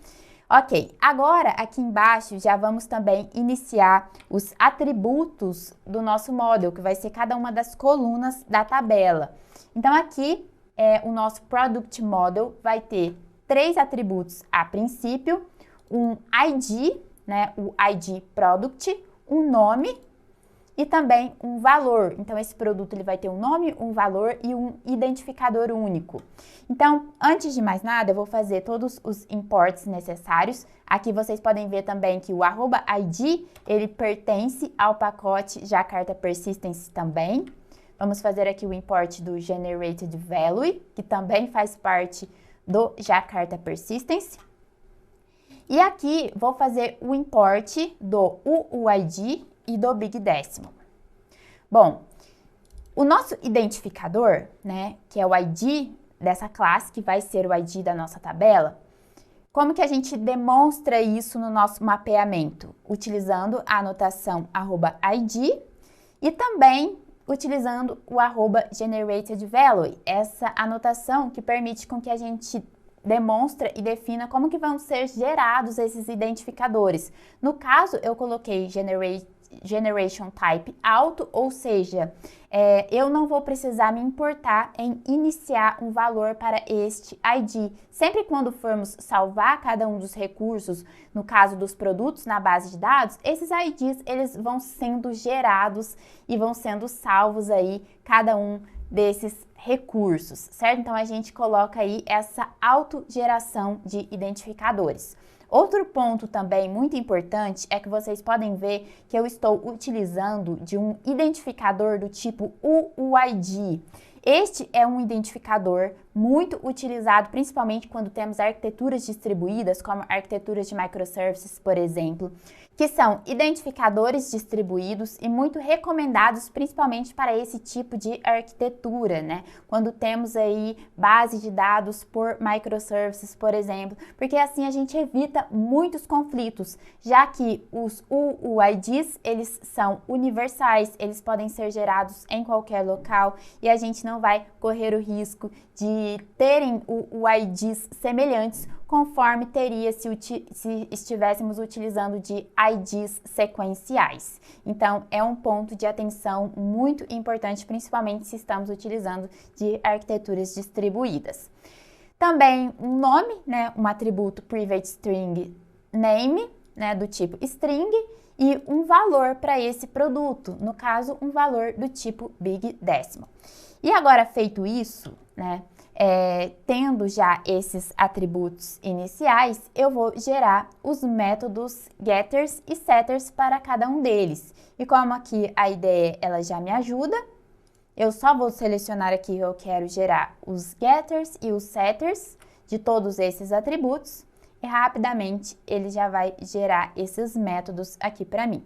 Ok, agora aqui embaixo já vamos também iniciar os atributos do nosso model, que vai ser cada uma das colunas da tabela. Então aqui o nosso Product Model vai ter 3 atributos a princípio, um ID, né, o ID Product, um nome e também um valor. Então, esse produto ele vai ter um nome, um valor e um identificador único. Então, antes de mais nada, eu vou fazer todos os imports necessários. Aqui vocês podem ver também que o @id, ele pertence ao pacote Jakarta Persistence também. Vamos fazer aqui o import do Generated Value, que também faz parte do Jakarta Persistence. E aqui vou fazer o import do UUID e do Big Décimo. Bom, o nosso identificador, né, que é o ID dessa classe, que vai ser o ID da nossa tabela, como que a gente demonstra isso no nosso mapeamento? Utilizando a anotação @id e também utilizando o @GeneratedValue, essa anotação que permite com que a gente demonstra e defina como que vão ser gerados esses identificadores. No caso, eu coloquei Generation Type Auto, ou seja, eu não vou precisar me importar em iniciar um valor para este ID. Sempre quando formos salvar cada um dos recursos, no caso dos produtos na base de dados, esses IDs eles vão sendo gerados e vão sendo salvos aí cada um desses recursos, certo? Então a gente coloca aí essa autogeração de identificadores. Outro ponto também muito importante é que vocês podem ver que eu estou utilizando de um identificador do tipo UUID. Este é um identificador muito utilizado principalmente quando temos arquiteturas distribuídas, como arquiteturas de microservices, por exemplo, que são identificadores distribuídos e muito recomendados principalmente para esse tipo de arquitetura, né? Quando temos aí base de dados por microservices, por exemplo, porque assim a gente evita muitos conflitos, já que os UUIDs, eles são universais, eles podem ser gerados em qualquer local e a gente não vai correr o risco de terem UUIDs semelhantes conforme teria se estivéssemos utilizando de IDs sequenciais. Então, é um ponto de atenção muito importante, principalmente se estamos utilizando de arquiteturas distribuídas. Também um nome, né, um atributo Private String Name, né, do tipo string, e um valor para esse produto, no caso, um valor do tipo Big Decimal. E agora, feito isso, né, tendo já esses atributos iniciais, eu vou gerar os métodos getters e setters para cada um deles. E como aqui a IDE ela já me ajuda, eu só vou selecionar aqui que eu quero gerar os getters e os setters de todos esses atributos e rapidamente ele já vai gerar esses métodos aqui para mim.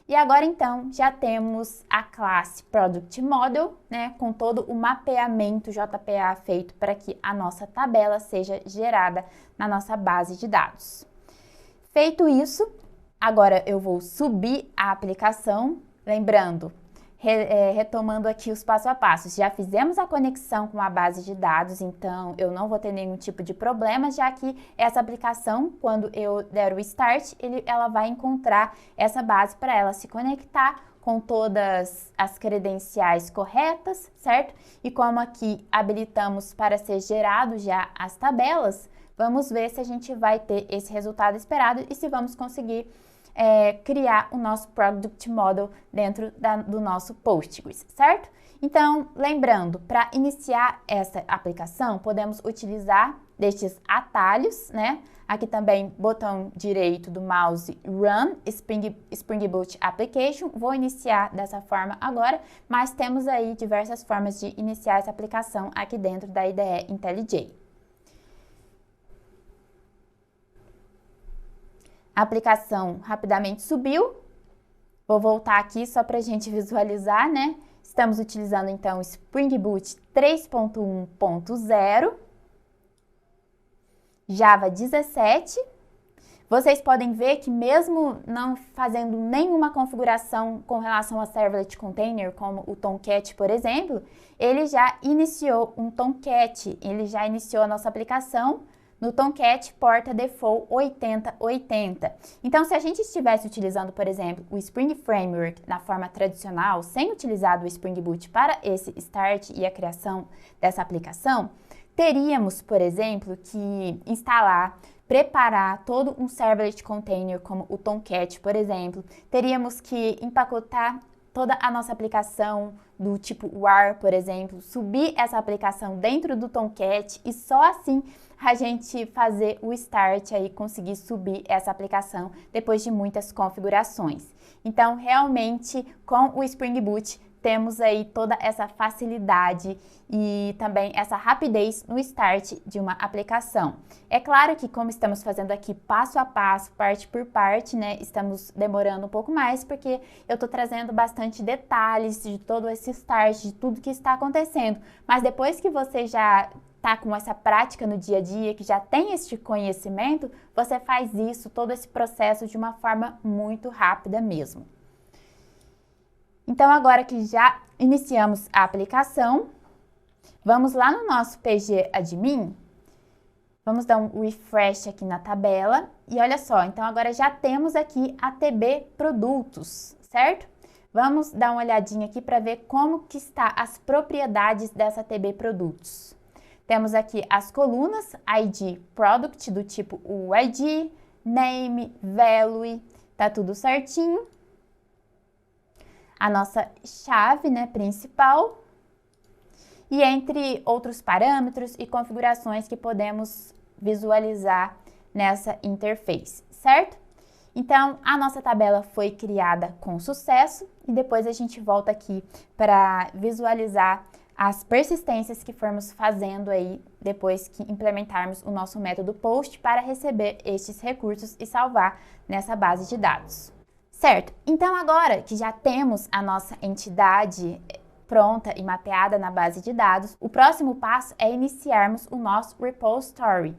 E agora, então, já temos a classe Product Model, né, com todo o mapeamento JPA feito para que a nossa tabela seja gerada na nossa base de dados. Feito isso, agora eu vou subir a aplicação, lembrando, retomando aqui os passo a passo, já fizemos a conexão com a base de dados, então eu não vou ter nenhum tipo de problema, já que essa aplicação, quando eu der o Start, ela vai encontrar essa base para ela se conectar com todas as credenciais corretas, certo? E como aqui habilitamos para ser gerado já as tabelas, vamos ver se a gente vai ter esse resultado esperado e se vamos conseguir criar o nosso Product Model dentro do nosso Postgres, certo? Então, lembrando, para iniciar essa aplicação, podemos utilizar destes atalhos, né? Aqui também, botão direito do mouse, Run Spring Boot Application. Vou iniciar dessa forma agora, mas temos aí diversas formas de iniciar essa aplicação aqui dentro da IDE IntelliJ. A aplicação rapidamente subiu. Vou voltar aqui só para a gente visualizar, né? Estamos utilizando, então, Spring Boot 3.1.0, Java 17. Vocês podem ver que mesmo não fazendo nenhuma configuração com relação a Servlet Container, como o Tomcat, por exemplo, ele já iniciou um Tomcat, ele já iniciou a nossa aplicação no Tomcat porta default 8080. Então, se a gente estivesse utilizando, por exemplo, o Spring Framework na forma tradicional, sem utilizar o Spring Boot para esse start e a criação dessa aplicação, teríamos, por exemplo, que instalar, preparar todo um servlet container como o Tomcat, por exemplo. Teríamos que empacotar toda a nossa aplicação do tipo WAR, por exemplo, subir essa aplicação dentro do Tomcat e só assim a gente fazer o start aí, conseguir subir essa aplicação depois de muitas configurações. Então, realmente, com o Spring Boot, temos aí toda essa facilidade e também essa rapidez no start de uma aplicação. É claro que como estamos fazendo aqui passo a passo, parte por parte, né, estamos demorando um pouco mais porque eu estou trazendo bastante detalhes de todo esse start, de tudo que está acontecendo. Mas depois que você já tá com essa prática no dia a dia, que já tem este conhecimento, você faz isso, todo esse processo de uma forma muito rápida mesmo. Então, agora que já iniciamos a aplicação, vamos lá no nosso PG Admin, vamos dar um refresh aqui na tabela e olha só, então agora já temos aqui a TB Produtos, certo? Vamos dar uma olhadinha aqui para ver como que está as propriedades dessa TB Produtos. Temos aqui as colunas ID Product do tipo o ID, Name, Value, tá tudo certinho. A nossa chave, né, principal, e entre outros parâmetros e configurações que podemos visualizar nessa interface, certo? Então, a nossa tabela foi criada com sucesso e depois a gente volta aqui para visualizar as persistências que formos fazendo aí depois que implementarmos o nosso método POST para receber estes recursos e salvar nessa base de dados. Certo, então agora que já temos a nossa entidade pronta e mapeada na base de dados, o próximo passo é iniciarmos o nosso repository,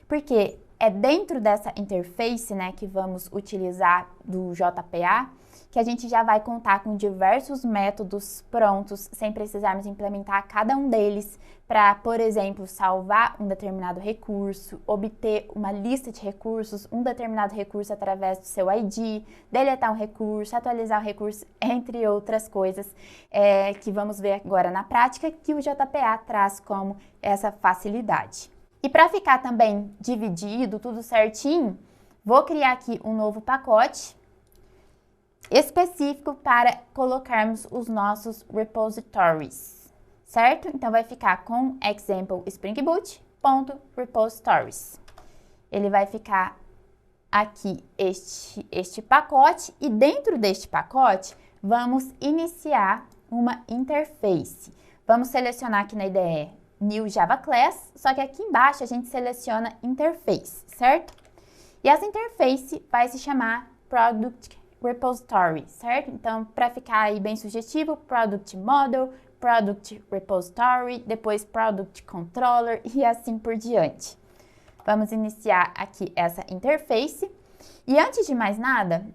porque é dentro dessa interface, né, que vamos utilizar do JPA, que a gente já vai contar com diversos métodos prontos, sem precisarmos implementar cada um deles para, por exemplo, salvar um determinado recurso, obter uma lista de recursos, um determinado recurso através do seu ID, deletar um recurso, atualizar um recurso, entre outras coisas que vamos ver agora na prática, que o JPA traz como essa facilidade. E para ficar também dividido, tudo certinho, vou criar aqui um novo pacote específico para colocarmos os nossos repositories, certo? Então, vai ficar com example Spring Boot.repositories. Ele vai ficar aqui este pacote e dentro deste pacote vamos iniciar uma interface. Vamos selecionar aqui na IDE New Java Class, só que aqui embaixo a gente seleciona Interface, certo? E essa interface vai se chamar Product Repository, certo? Então, para ficar aí bem sugestivo, Product Model, Product Repository, depois Product Controller e assim por diante. Vamos iniciar aqui essa interface. E antes de mais nada,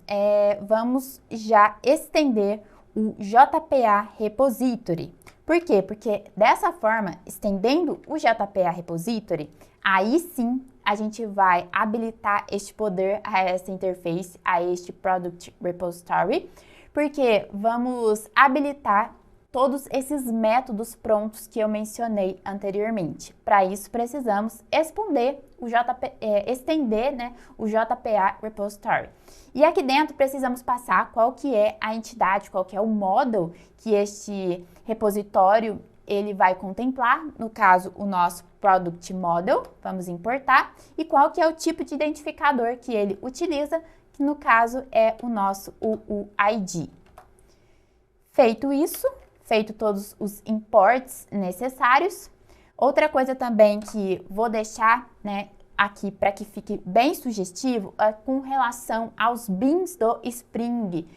vamos já estender o JPA Repository. Por quê? Porque dessa forma, estendendo o JPA Repository, aí sim a gente vai habilitar este poder a essa interface, a este Product Repository, porque vamos habilitar todos esses métodos prontos que eu mencionei anteriormente. Para isso, precisamos estender o JPA Repository. E aqui dentro precisamos passar qual que é a entidade, qual que é o model que este repositório ele vai contemplar, no caso, o nosso Product Model, vamos importar, e qual que é o tipo de identificador que ele utiliza, que no caso é o nosso UUID. Feito isso, feito todos os imports necessários, outra coisa também que vou deixar, né, aqui para que fique bem sugestivo é com relação aos bins do Spring.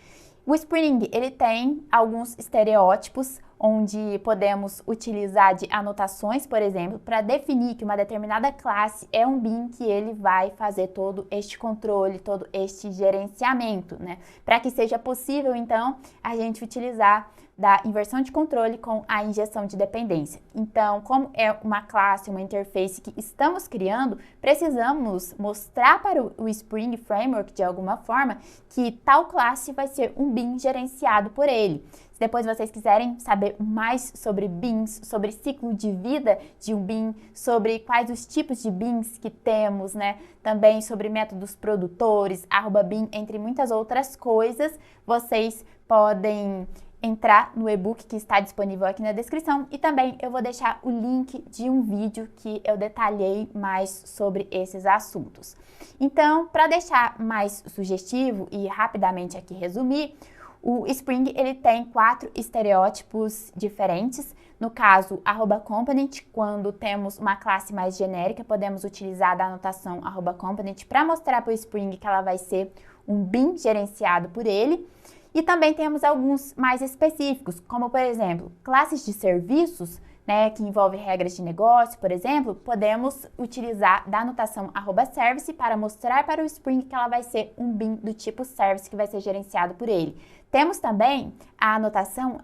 O Spring, ele tem alguns estereótipos onde podemos utilizar de anotações, por exemplo, para definir que uma determinada classe é um bin que ele vai fazer todo este controle, todo este gerenciamento, né? Para que seja possível, então, a gente utilizar da inversão de controle com a injeção de dependência. Então, como é uma classe, uma interface que estamos criando, precisamos mostrar para o Spring Framework, de alguma forma, que tal classe vai ser um bin gerenciado por ele. Se depois vocês quiserem saber mais sobre bins, sobre ciclo de vida de um bin, sobre quais os tipos de bins que temos, né? Também sobre métodos produtores, @bin, entre muitas outras coisas, vocês podem entrar no e-book que está disponível aqui na descrição e também eu vou deixar o link de um vídeo que eu detalhei mais sobre esses assuntos. Então, para deixar mais sugestivo e rapidamente aqui resumir, o Spring ele tem 4 estereótipos diferentes. No caso, @component, quando temos uma classe mais genérica, podemos utilizar da anotação @component para mostrar para o Spring que ela vai ser um bin gerenciado por ele. E também temos alguns mais específicos, como por exemplo, classes de serviços, né, que envolve regras de negócio, por exemplo, podemos utilizar da anotação @service para mostrar para o Spring que ela vai ser um bin do tipo service que vai ser gerenciado por ele. Temos também a anotação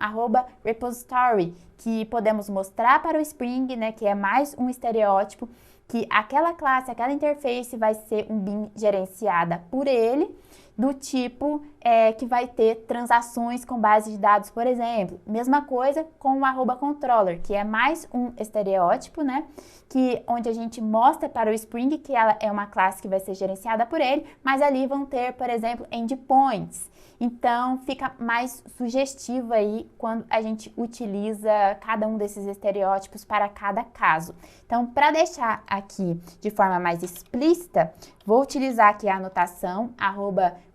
@repository, que podemos mostrar para o Spring, né, que é mais um estereótipo, que aquela classe, aquela interface vai ser um bin gerenciada por ele, do tipo que vai ter transações com base de dados, por exemplo. Mesma coisa com o @controller, que é mais um estereótipo, né? Onde a gente mostra para o Spring que ela é uma classe que vai ser gerenciada por ele, mas ali vão ter, por exemplo, endpoints. Então, fica mais sugestivo aí quando a gente utiliza cada um desses estereótipos para cada caso. Então, para deixar aqui de forma mais explícita, vou utilizar aqui a anotação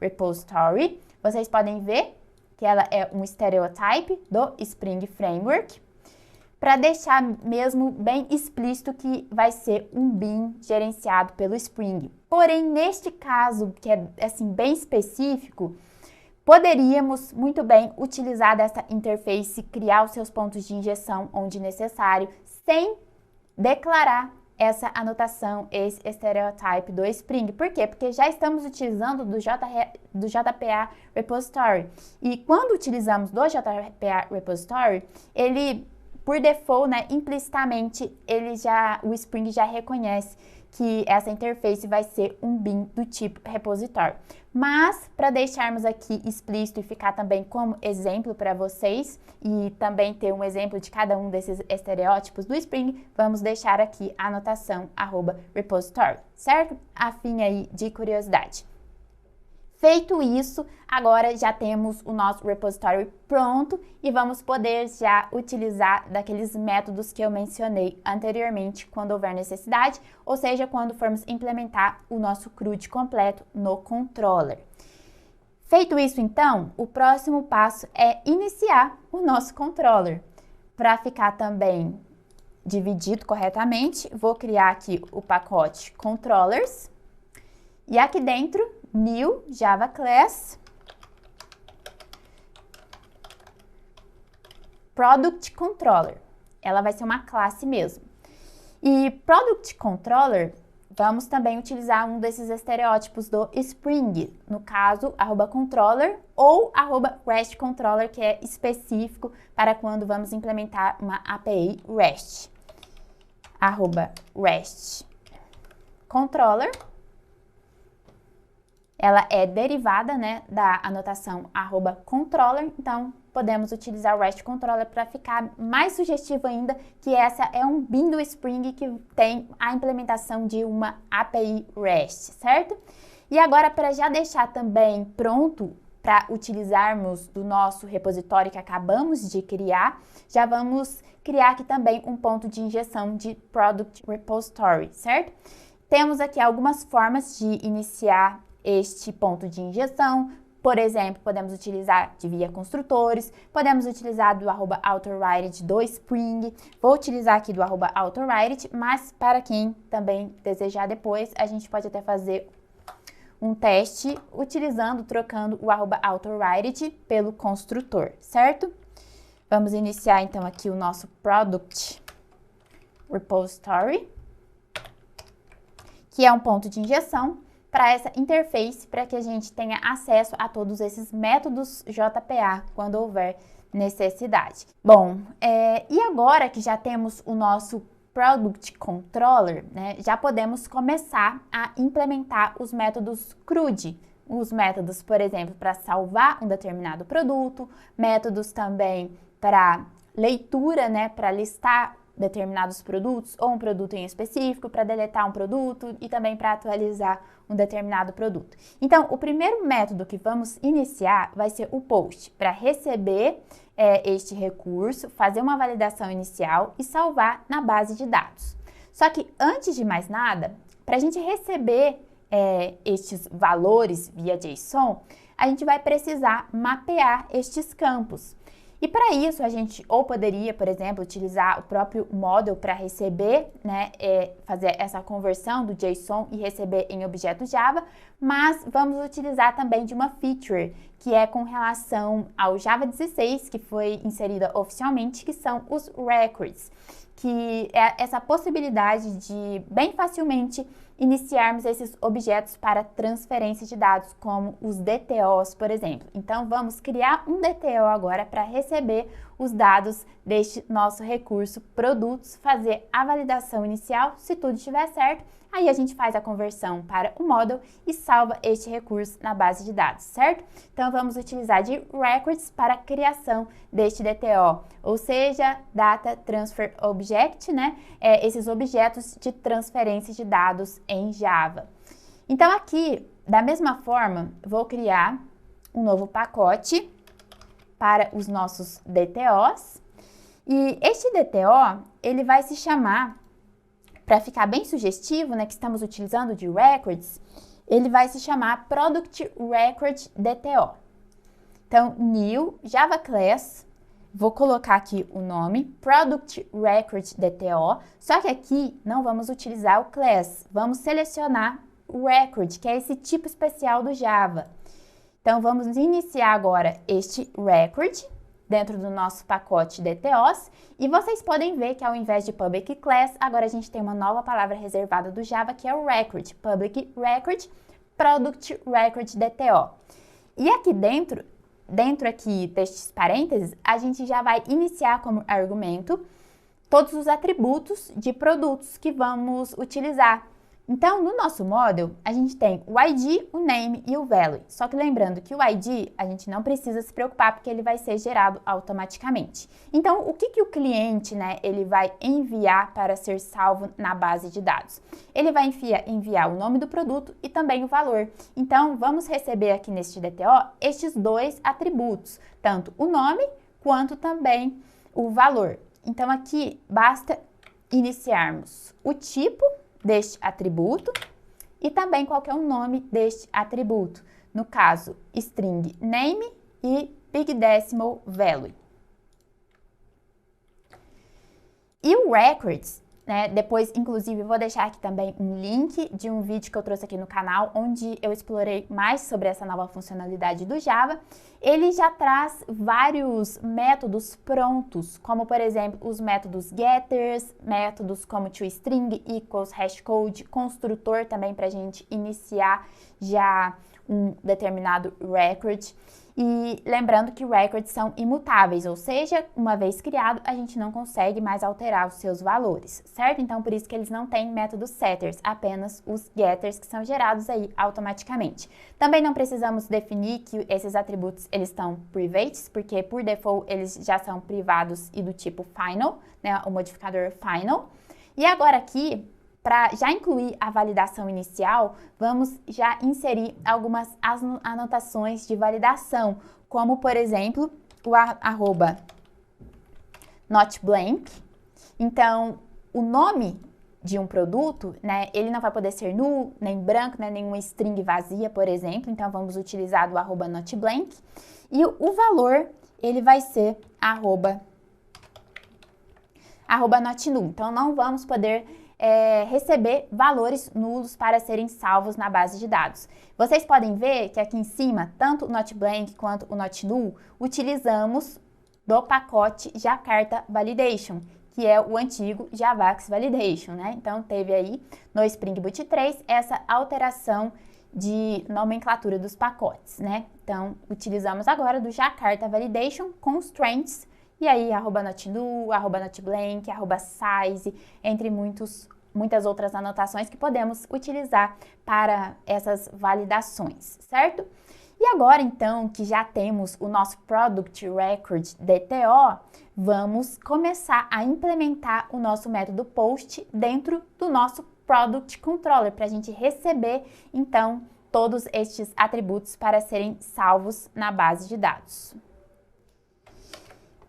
@repository. Vocês podem ver que ela é um stereotype do Spring Framework, para deixar mesmo bem explícito que vai ser um bin gerenciado pelo Spring. Porém, neste caso, que é assim bem específico, poderíamos muito bem utilizar dessa interface, criar os seus pontos de injeção onde necessário, sem declarar essa anotação, esse stereotype do Spring. Por quê? Porque já estamos utilizando do JPA Repository. E quando utilizamos do JPA Repository, ele, por default, né, implicitamente, o Spring já reconhece que essa interface vai ser um bin do tipo repositório. Mas, para deixarmos aqui explícito e ficar também como exemplo para vocês, e também ter um exemplo de cada um desses estereótipos do Spring, vamos deixar aqui a anotação @repository, certo? A fim aí de curiosidade. Feito isso, agora já temos o nosso repository pronto e vamos poder já utilizar daqueles métodos que eu mencionei anteriormente quando houver necessidade, ou seja, quando formos implementar o nosso CRUD completo no controller. Feito isso, então, o próximo passo é iniciar o nosso controller. Para ficar também dividido corretamente, vou criar aqui o pacote controllers e aqui dentro new Java class product controller. Ela vai ser uma classe mesmo. E product controller, vamos também utilizar um desses estereótipos do Spring, no caso @controller ou @REST controller, que é específico para quando vamos implementar uma API REST. @REST controller. Ela é derivada, né, da anotação @controller, então podemos utilizar o REST Controller para ficar mais sugestivo ainda, que essa é um bin do Spring que tem a implementação de uma API REST, certo? E agora, para já deixar também pronto para utilizarmos do nosso repositório que acabamos de criar, já vamos criar aqui também um ponto de injeção de Product Repository, certo? Temos aqui algumas formas de iniciar este ponto de injeção. Por exemplo, podemos utilizar de via construtores, podemos utilizar do @authorWrite do Spring. Vou utilizar aqui do @authorWrite, mas para quem também desejar depois, a gente pode até fazer um teste trocando o @authorWrite pelo construtor, certo? Vamos iniciar então aqui o nosso Product Repository, que é um ponto de injeção para essa interface, para que a gente tenha acesso a todos esses métodos JPA quando houver necessidade. Bom, e agora que já temos o nosso Product Controller, né, já podemos começar a implementar os métodos CRUD. Os métodos, por exemplo, para salvar um determinado produto, métodos também para leitura, né, para listar determinados produtos ou um produto em específico, para deletar um produto e também para atualizar um determinado produto. Então, o primeiro método que vamos iniciar vai ser o POST, para receber este recurso, fazer uma validação inicial e salvar na base de dados. Só que antes de mais nada, para a gente receber estes valores via JSON, a gente vai precisar mapear estes campos. E para isso, a gente ou poderia, por exemplo, utilizar o próprio model para receber, né, fazer essa conversão do JSON e receber em objeto Java, mas vamos utilizar também de uma feature que é com relação ao Java 16, que foi inserida oficialmente, que são os records, que é essa possibilidade de bem facilmente iniciarmos esses objetos para transferência de dados, como os DTOs, por exemplo. Então, vamos criar um DTO agora para receber os dados deste nosso recurso produtos, fazer a validação inicial, se tudo estiver certo, aí a gente faz a conversão para o model e salva este recurso na base de dados, certo? Então, vamos utilizar de records para a criação deste DTO, ou seja, Data Transfer Object, né? Esses objetos de transferência de dados em Java. Então, aqui, da mesma forma, vou criar um novo pacote para os nossos DTOs. E este DTO, ele vai se chamar, para ficar bem sugestivo, né, que estamos utilizando de records, ele vai se chamar Product Record DTO. Então, new Java Class, vou colocar aqui o nome, Product Record DTO, só que aqui não vamos utilizar o class, vamos selecionar o record, que é esse tipo especial do Java. Então, vamos iniciar agora este record dentro do nosso pacote DTOs, e vocês podem ver que ao invés de Public Class, agora a gente tem uma nova palavra reservada do Java, que é o Record, Public Record, Product Record DTO. E aqui dentro aqui destes parênteses, a gente já vai iniciar como argumento todos os atributos de produtos que vamos utilizar. Então, no nosso model, a gente tem o ID, o name e o value. Só que lembrando que o ID, a gente não precisa se preocupar porque ele vai ser gerado automaticamente. Então, o que o cliente, né, ele vai enviar para ser salvo na base de dados? Ele vai enviar o nome do produto e também o valor. Então, vamos receber aqui neste DTO estes dois atributos, tanto o nome quanto também o valor. Então, aqui basta iniciarmos o tipo deste atributo e também qual que é o nome deste atributo. No caso, string name e big decimal value. E o records, né, depois, inclusive, vou deixar aqui também um link de um vídeo que eu trouxe aqui no canal, onde eu explorei mais sobre essa nova funcionalidade do Java. Ele já traz vários métodos prontos, como, por exemplo, os métodos getters, métodos como toString, equals, hashcode, construtor também para a gente iniciar já um determinado record. E lembrando que records são imutáveis, ou seja, uma vez criado, a gente não consegue mais alterar os seus valores, certo? Então, por isso que eles não têm métodos setters, apenas os getters que são gerados aí automaticamente. Também não precisamos definir que esses atributos, eles estão privates, porque por default eles já são privados e do tipo final, né, o modificador final. E agora aqui, para já incluir a validação inicial, vamos já inserir algumas anotações de validação, como, por exemplo, o arroba @notBlank. Então, o nome de um produto, né, ele não vai poder ser null, nem branco, né, nenhuma string vazia, por exemplo. Então, vamos utilizar do arroba @notBlank. E o valor, ele vai ser arroba @notNull. Então, não vamos poder receber valores nulos para serem salvos na base de dados. Vocês podem ver que aqui em cima, tanto o notBlank quanto o notNull, utilizamos do pacote Jakarta Validation, que é o antigo Javax Validation, né? Então, teve aí no Spring Boot 3 essa alteração de nomenclatura dos pacotes, né? Então, utilizamos agora do Jakarta Validation Constraints, e aí @notNu, @notBlank, @size, entre muitas outras anotações que podemos utilizar para essas validações, certo? E agora, então, que já temos o nosso Product Record DTO, vamos começar a implementar o nosso método POST dentro do nosso Product Controller, para a gente receber, então, todos estes atributos para serem salvos na base de dados.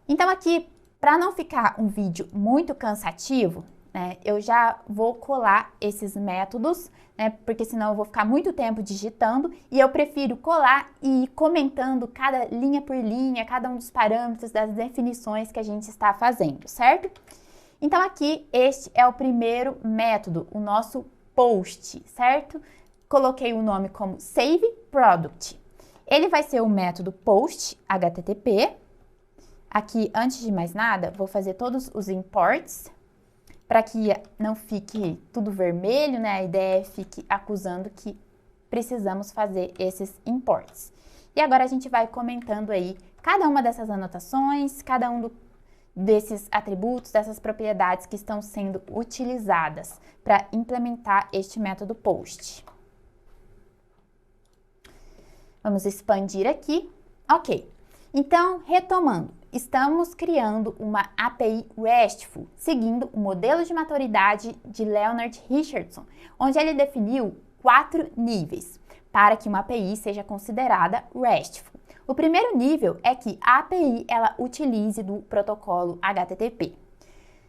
Então, aqui, para não ficar um vídeo muito cansativo, né, eu já vou colar esses métodos, né, porque senão eu vou ficar muito tempo digitando, e eu prefiro colar e ir comentando cada linha por linha, cada um dos parâmetros das definições que a gente está fazendo, certo? Então, aqui, este é o primeiro método, o nosso POST, certo? Coloquei o nome como Save Product. Ele vai ser o método POST HTTP. Aqui, antes de mais nada, vou fazer todos os imports, para que não fique tudo vermelho, né? A ideia é fique acusando que precisamos fazer esses imports. E agora a gente vai comentando aí cada uma dessas anotações, cada um desses atributos, dessas propriedades que estão sendo utilizadas para implementar este método POST. Vamos expandir aqui. Ok. Então, retomando, estamos criando uma API RESTful, seguindo o modelo de maturidade de Leonard Richardson, onde ele definiu 4 níveis para que uma API seja considerada RESTful. O primeiro nível é que a API ela utilize do protocolo HTTP.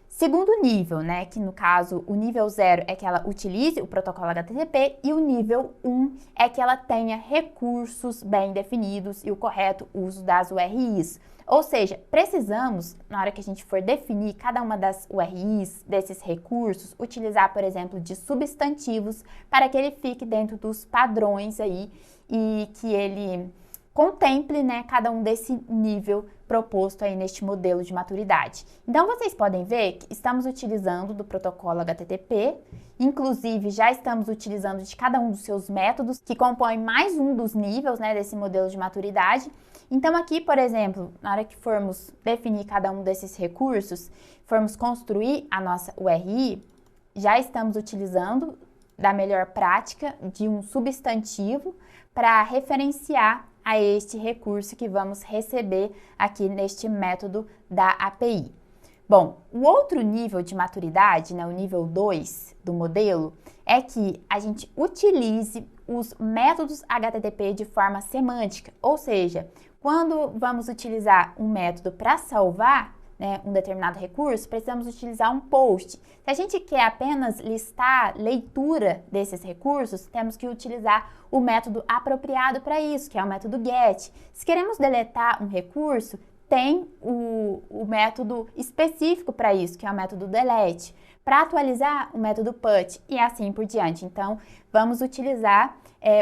Segundo nível, né, que no caso o nível 0 é que ela utilize o protocolo HTTP e o nível 1 é que ela tenha recursos bem definidos e o correto uso das URIs. Ou seja, precisamos, na hora que a gente for definir cada uma das URIs, desses recursos, utilizar, por exemplo, de substantivos para que ele fique dentro dos padrões aí e que ele contemple, né, cada um desse nível proposto aí neste modelo de maturidade. Então, vocês podem ver que estamos utilizando do protocolo HTTP, inclusive já estamos utilizando de cada um dos seus métodos, que compõem mais um dos níveis, né, desse modelo de maturidade. Então, aqui, por exemplo, na hora que formos definir cada um desses recursos, formos construir a nossa URI, já estamos utilizando da melhor prática de um substantivo para referenciar a este recurso que vamos receber aqui neste método da API. Bom, o outro nível de maturidade, né, o nível 2 do modelo, é que a gente utilize os métodos HTTP de forma semântica, ou seja, quando vamos utilizar um método para salvar, né, um determinado recurso, precisamos utilizar um POST. Se a gente quer apenas listar leitura desses recursos, temos que utilizar o método apropriado para isso, que é o método GET. Se queremos deletar um recurso, tem o método específico para isso, que é o método delete. Para atualizar, o método put e assim por diante. Então, vamos utilizar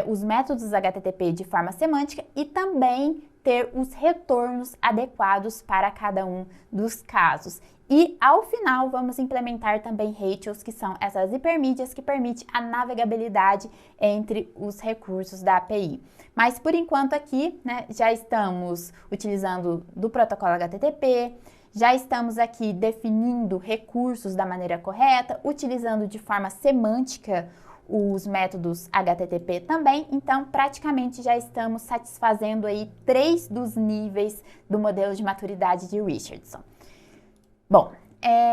os métodos HTTP de forma semântica e também ter os retornos adequados para cada um dos casos. E, ao final, vamos implementar também ratios, que são essas hipermídias que permitem a navegabilidade entre os recursos da API. Mas, por enquanto, aqui, né, já estamos utilizando do protocolo HTTP, já estamos aqui definindo recursos da maneira correta, utilizando de forma semântica os métodos HTTP também, então praticamente já estamos satisfazendo aí 3 dos níveis do modelo de maturidade de Richardson. Bom,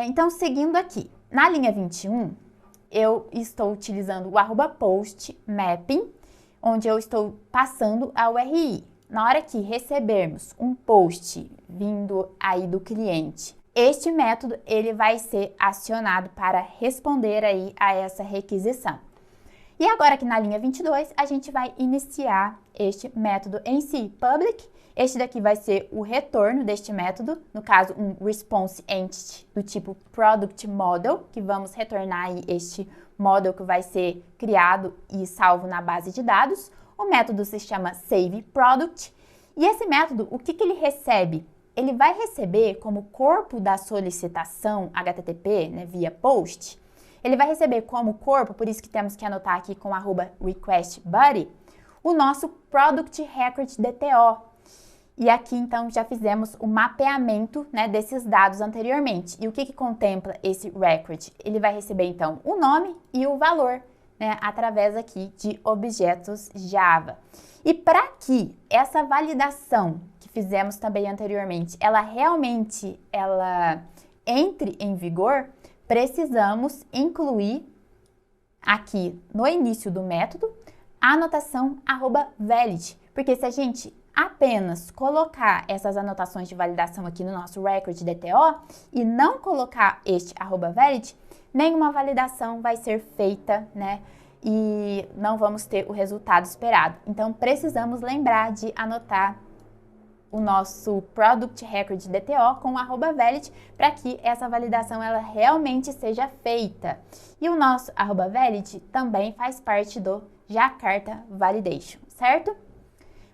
então seguindo aqui, na linha 21, eu estou utilizando o @post mapping, onde eu estou passando a URI. Na hora que recebermos um post vindo aí do cliente, este método ele vai ser acionado para responder aí a essa requisição. E agora aqui na linha 22, a gente vai iniciar este método em si, public. Este daqui vai ser o retorno deste método, no caso um response entity do tipo product model, que vamos retornar aí este model que vai ser criado e salvo na base de dados. O método se chama save product. E esse método, o que ele recebe? ele vai receber como corpo da solicitação HTTP, né, via post, ele vai receber como corpo, por isso que temos que anotar aqui com @requestBuddy, o nosso Product Record DTO. E aqui, então, já fizemos o mapeamento, né, desses dados anteriormente. E o que contempla esse record? Ele vai receber, então, o nome e o valor, né, através aqui de objetos Java. E para que essa validação que fizemos também anteriormente, ela realmente entre em vigor, precisamos incluir aqui no início do método a anotação @valid, porque se a gente apenas colocar essas anotações de validação aqui no nosso record DTO e não colocar este @valid, nenhuma validação vai ser feita, né? E não vamos ter o resultado esperado. Então, precisamos lembrar de anotar o nosso Product Record DTO com @valid para que essa validação ela realmente seja feita. E o nosso @valid também faz parte do Jakarta Validation, certo?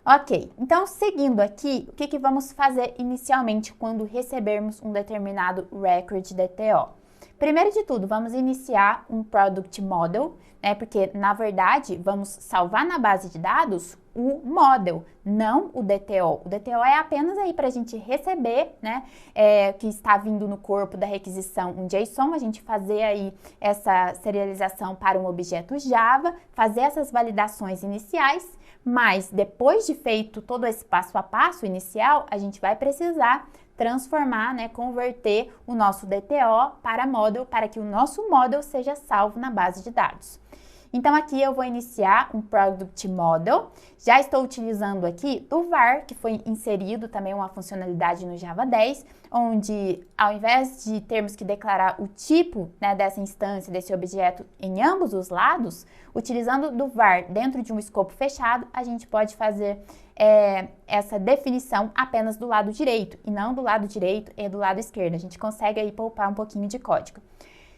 Ok, então seguindo aqui, o que vamos fazer inicialmente quando recebermos um determinado Record DTO? Primeiro de tudo, vamos iniciar um Product Model, né? Porque, na verdade, vamos salvar na base de dados o model, não o DTO. O DTO é apenas aí para a gente receber, né? Que está vindo no corpo da requisição um JSON, a gente fazer aí essa serialização para um objeto Java, fazer essas validações iniciais, mas depois de feito todo esse passo a passo inicial, a gente vai precisar transformar, né, converter o nosso DTO para model, para que o nosso model seja salvo na base de dados. Então, aqui eu vou iniciar um Product Model. Já estou utilizando aqui do var, que foi inserido também uma funcionalidade no Java 10, onde ao invés de termos que declarar o tipo, né, dessa instância, desse objeto em ambos os lados, utilizando do var dentro de um escopo fechado, a gente pode fazer essa definição apenas do lado direito, e não do lado direito e do lado esquerdo. A gente consegue aí poupar um pouquinho de código.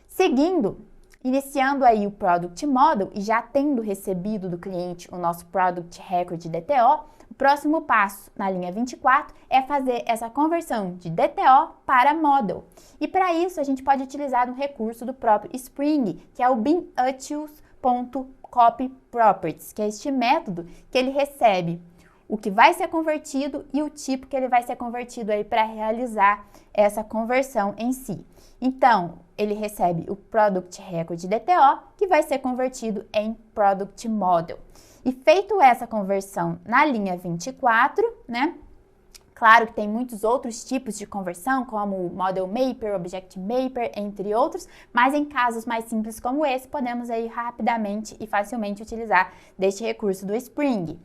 Seguindo, iniciando aí o Product Model e já tendo recebido do cliente o nosso Product Record DTO, o próximo passo na linha 24 é fazer essa conversão de DTO para Model. E para isso a gente pode utilizar um recurso do próprio Spring, que é o beanutils.copyProperties, que é este método que ele recebe o que vai ser convertido e o tipo que ele vai ser convertido aí para realizar essa conversão em si. Então, ele recebe o Product Record DTO, que vai ser convertido em Product Model. E feito essa conversão na linha 24, né? Claro que tem muitos outros tipos de conversão, como Model Mapper, Object Mapper, entre outros, mas em casos mais simples como esse, podemos aí rapidamente e facilmente utilizar deste recurso do Spring.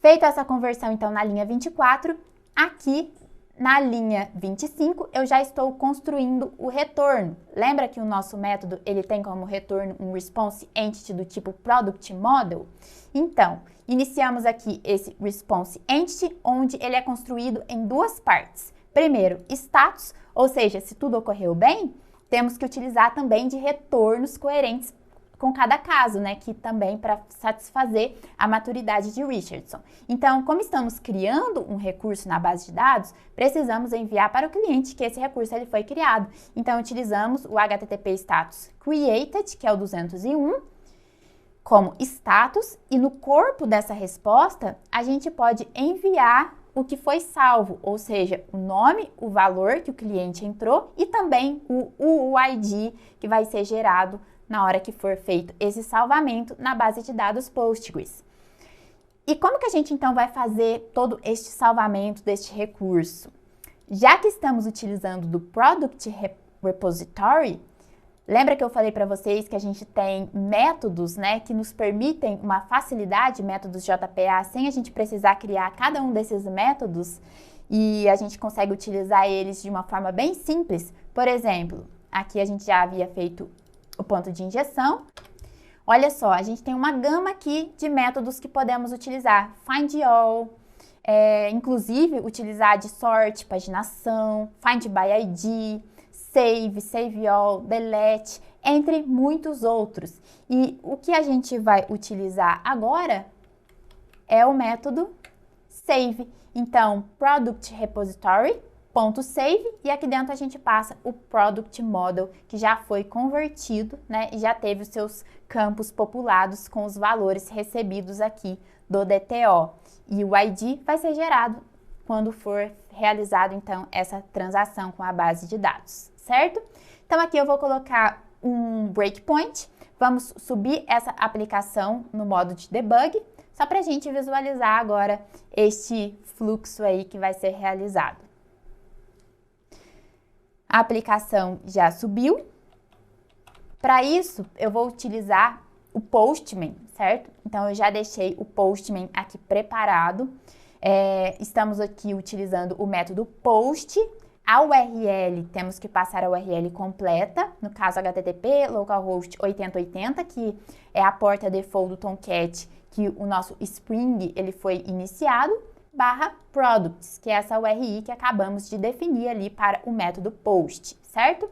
Feita essa conversão, então, na linha 24, aqui na linha 25, eu já estou construindo o retorno. Lembra que o nosso método ele tem como retorno um response entity do tipo Product Model? Então, iniciamos aqui esse response entity, onde ele é construído em duas partes. Primeiro, status, ou seja, se tudo ocorreu bem, temos que utilizar também de retornos coerentes com cada caso, né, que também para satisfazer a maturidade de Richardson. Então, como estamos criando um recurso na base de dados, precisamos enviar para o cliente que esse recurso ele foi criado. Então, utilizamos o HTTP status created, que é o 201, como status, e no corpo dessa resposta, a gente pode enviar o que foi salvo, ou seja, o nome, o valor que o cliente entrou e também o UUID que vai ser gerado na hora que for feito esse salvamento na base de dados Postgres. E como que a gente então vai fazer todo este salvamento deste recurso? Já que estamos utilizando do Product Repository, lembra que eu falei para vocês que a gente tem métodos, né, que nos permitem uma facilidade, métodos JPA, sem a gente precisar criar cada um desses métodos e a gente consegue utilizar eles de uma forma bem simples. Por exemplo, aqui a gente já havia feito o ponto de injeção. Olha só, a gente tem uma gama aqui de métodos que podemos utilizar. Find all, inclusive utilizar de sort, paginação, find by ID, save, save all, delete, entre muitos outros. E o que a gente vai utilizar agora é o método save. Então, Product Repository, .save e aqui dentro a gente passa o Product Model, que já foi convertido, né, e já teve os seus campos populados com os valores recebidos aqui do DTO. E o ID vai ser gerado quando for realizado, então, essa transação com a base de dados, certo? Então, aqui eu vou colocar um breakpoint, vamos subir essa aplicação no modo de debug, só para a gente visualizar agora este fluxo aí que vai ser realizado. A aplicação já subiu. Para isso, eu vou utilizar o Postman, certo? Então, eu já deixei o Postman aqui preparado. Estamos aqui utilizando o método post. A URL, temos que passar a URL completa, no caso HTTP localhost 8080, que é a porta default do Tomcat, que o nosso Spring ele foi iniciado, /products, que é essa URI que acabamos de definir ali para o método post, certo?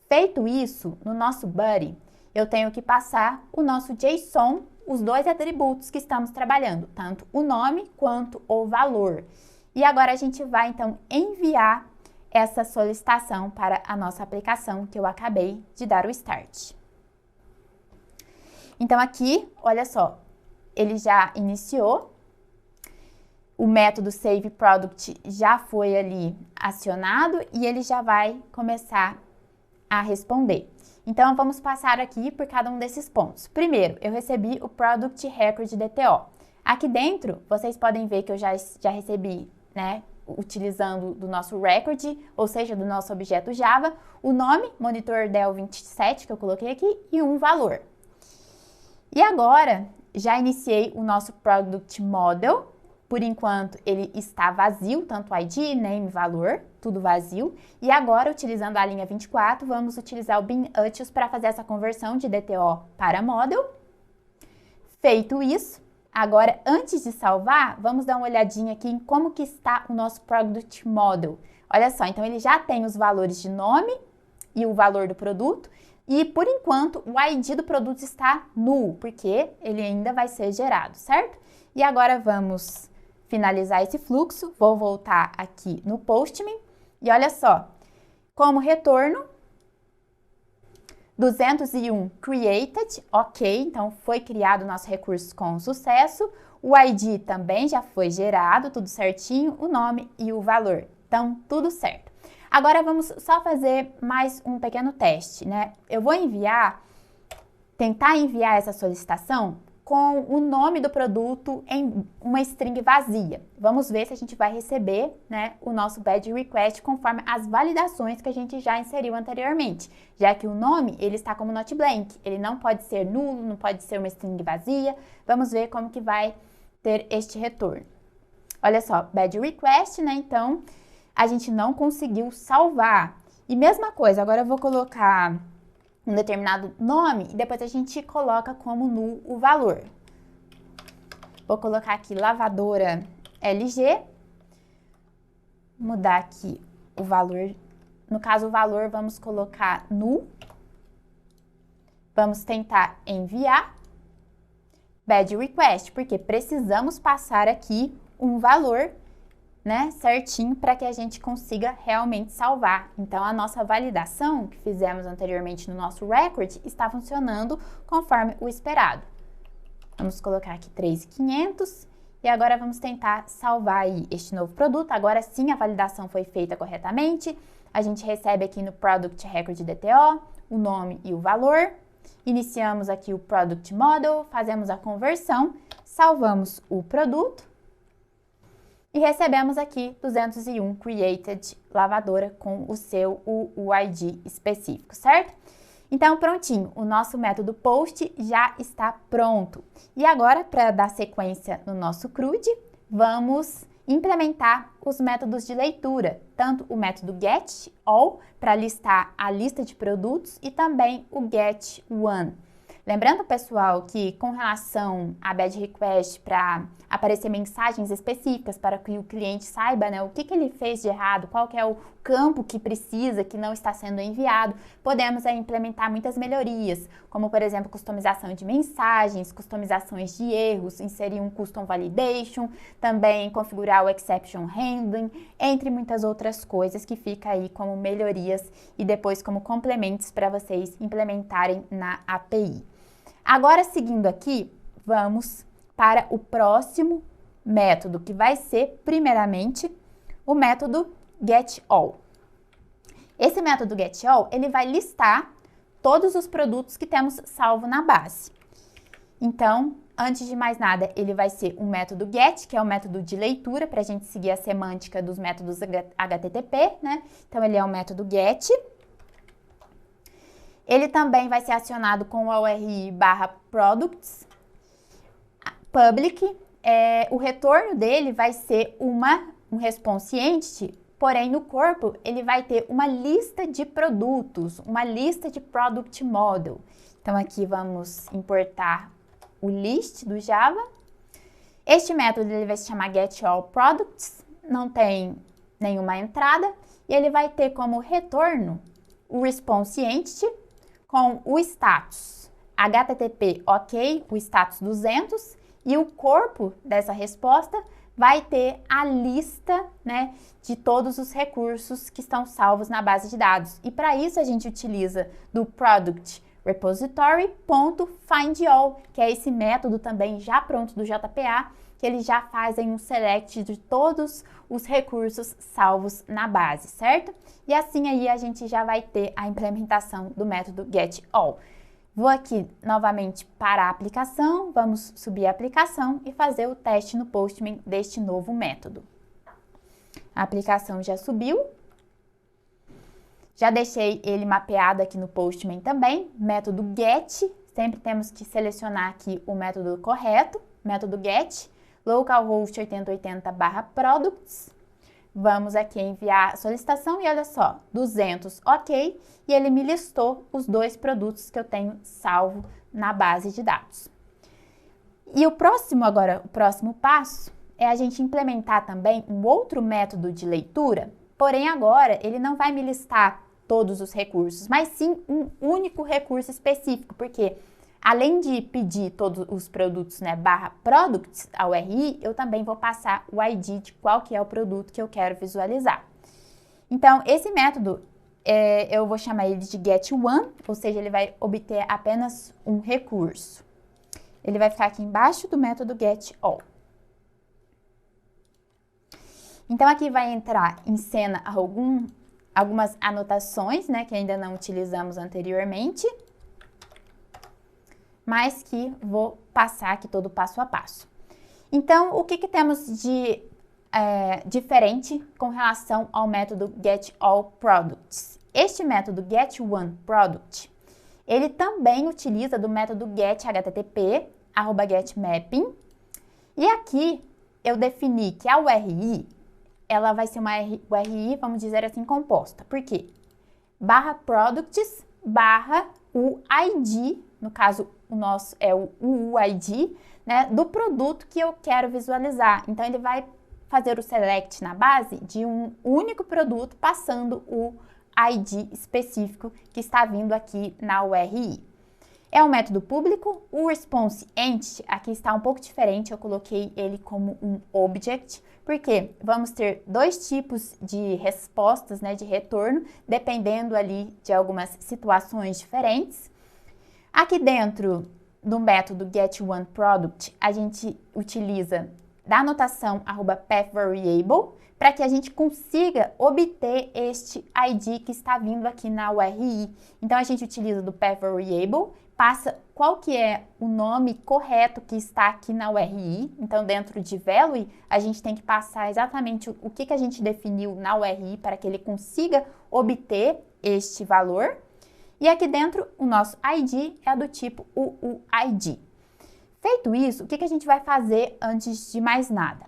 Feito isso, no nosso body, eu tenho que passar o nosso JSON, os dois atributos que estamos trabalhando, tanto o nome quanto o valor. E agora a gente vai, então, enviar essa solicitação para a nossa aplicação que eu acabei de dar o start. Então, aqui, olha só, ele já iniciou. O método SaveProduct já foi ali acionado e ele já vai começar a responder. Então, vamos passar aqui por cada um desses pontos. Primeiro, eu recebi o Product Record DTO. Aqui dentro, vocês podem ver que eu já recebi, né, utilizando do nosso record, ou seja, do nosso objeto Java, o nome, monitor Dell 27, que eu coloquei aqui, e um valor. E agora, já iniciei o nosso Product Model. Por enquanto, ele está vazio, tanto ID, name, valor, tudo vazio. E agora, utilizando a linha 24, vamos utilizar o bin-utils para fazer essa conversão de DTO para model. Feito isso, agora, antes de salvar, vamos dar uma olhadinha aqui em como que está o nosso Product Model. Olha só, então ele já tem os valores de nome e o valor do produto. E, por enquanto, o ID do produto está null, porque ele ainda vai ser gerado, certo? E agora vamos finalizar esse fluxo, vou voltar aqui no Postman e olha só, como retorno, 201 created, ok, então foi criado o nosso recurso com sucesso, o ID também já foi gerado, tudo certinho, o nome e o valor, então tudo certo. Agora vamos só fazer mais um pequeno teste, né? Eu vou tentar enviar essa solicitação com o nome do produto em uma string vazia. Vamos ver se a gente vai receber, né, o nosso badge request conforme as validações que a gente já inseriu anteriormente, já que o nome ele está como not blank, ele não pode ser nulo, não pode ser uma string vazia. Vamos ver como que vai ter este retorno. Olha só, badge request, né, então a gente não conseguiu salvar. E mesma coisa, agora eu vou colocar um determinado nome e depois a gente coloca como null o valor. Vou colocar aqui lavadora LG, mudar aqui o valor, no caso o valor vamos colocar null, vamos tentar enviar, badge request, porque precisamos passar aqui um valor, né, certinho para que a gente consiga realmente salvar. Então, a nossa validação que fizemos anteriormente no nosso record está funcionando conforme o esperado. Vamos colocar aqui 3.500 e agora vamos tentar salvar aí este novo produto. Agora sim, a validação foi feita corretamente. A gente recebe aqui no Product Record DTO o nome e o valor. Iniciamos aqui o Product Model, fazemos a conversão, salvamos o produto. E recebemos aqui 201 created lavadora com o seu UID específico, certo? Então, prontinho, o nosso método post já está pronto. E agora, para dar sequência no nosso CRUD, vamos implementar os métodos de leitura, tanto o método getAll para listar a lista de produtos e também o getOne. Lembrando, pessoal, que com relação a bad request, para aparecer mensagens específicas para que o cliente saiba, né, o que ele fez de errado, qual que é o campo que precisa, que não está sendo enviado, podemos implementar muitas melhorias, como, por exemplo, customização de mensagens, customizações de erros, inserir um custom validation, também configurar o exception handling, entre muitas outras coisas que fica aí como melhorias e depois como complementos para vocês implementarem na API. Agora, seguindo aqui, vamos para o próximo método, que vai ser, primeiramente, o método getAll. Esse método getAll, ele vai listar todos os produtos que temos salvo na base. Então, antes de mais nada, ele vai ser um método get, que é o método de leitura, para a gente seguir a semântica dos métodos HTTP, né? Então, ele é o método get. Ele também vai ser acionado com o URI /products public. O retorno dele vai ser um response entity, porém no corpo ele vai ter uma lista de produtos, uma lista de product model. Então aqui vamos importar o list do Java. Este método ele vai se chamar getAllProducts, não tem nenhuma entrada, e ele vai ter como retorno o response entity com o status HTTP OK, o status 200, e o corpo dessa resposta vai ter a lista, né, de todos os recursos que estão salvos na base de dados. E para isso a gente utiliza do product repository.findAll, que é esse método também já pronto do JPA, que ele já faz um select de todos os recursos salvos na base, certo? E assim aí a gente já vai ter a implementação do método getAll. Vou aqui novamente para a aplicação, vamos subir a aplicação e fazer o teste no Postman deste novo método. A aplicação já subiu. Já deixei ele mapeado aqui no Postman também, método get, sempre temos que selecionar aqui o método correto, método get, localhost 8080/products. Vamos aqui enviar a solicitação e olha só, 200 OK, e ele me listou os dois produtos que eu tenho salvo na base de dados. E o próximo passo é a gente implementar também um outro método de leitura, porém agora ele não vai me listar todos os recursos, mas sim um único recurso específico, porque além de pedir todos os produtos, né, /products ao URI, eu também vou passar o ID de qual que é o produto que eu quero visualizar. Então, esse método, eu vou chamar ele de getOne, ou seja, ele vai obter apenas um recurso. Ele vai ficar aqui embaixo do método getAll. Então, aqui vai entrar em cena algumas anotações, né, que ainda não utilizamos anteriormente, mas que vou passar aqui todo passo a passo. Então, o que temos de diferente com relação ao método getAllProducts? Este método getOneProduct, ele também utiliza do método getHTTP, @getMapping, e aqui eu defini que a URI, ela vai ser uma URI, vamos dizer assim, composta. Por quê? /products o ID, no caso o nosso é o UUID, né, do produto que eu quero visualizar. Então, ele vai fazer o select na base de um único produto, passando o ID específico que está vindo aqui na URI. É um método público. O response entity aqui está um pouco diferente, eu coloquei ele como um object, porque vamos ter dois tipos de respostas, né, de retorno, dependendo ali de algumas situações diferentes. Aqui dentro do método getOneProduct, a gente utiliza da notação @pathVariable para que a gente consiga obter este ID que está vindo aqui na URI. Então, a gente utiliza do pathVariable, passa qual que é o nome correto que está aqui na URI. Então, dentro de value, a gente tem que passar exatamente o que a gente definiu na URI para que ele consiga obter este valor. E aqui dentro, o nosso ID é do tipo UUID. Feito isso, o que a gente vai fazer antes de mais nada?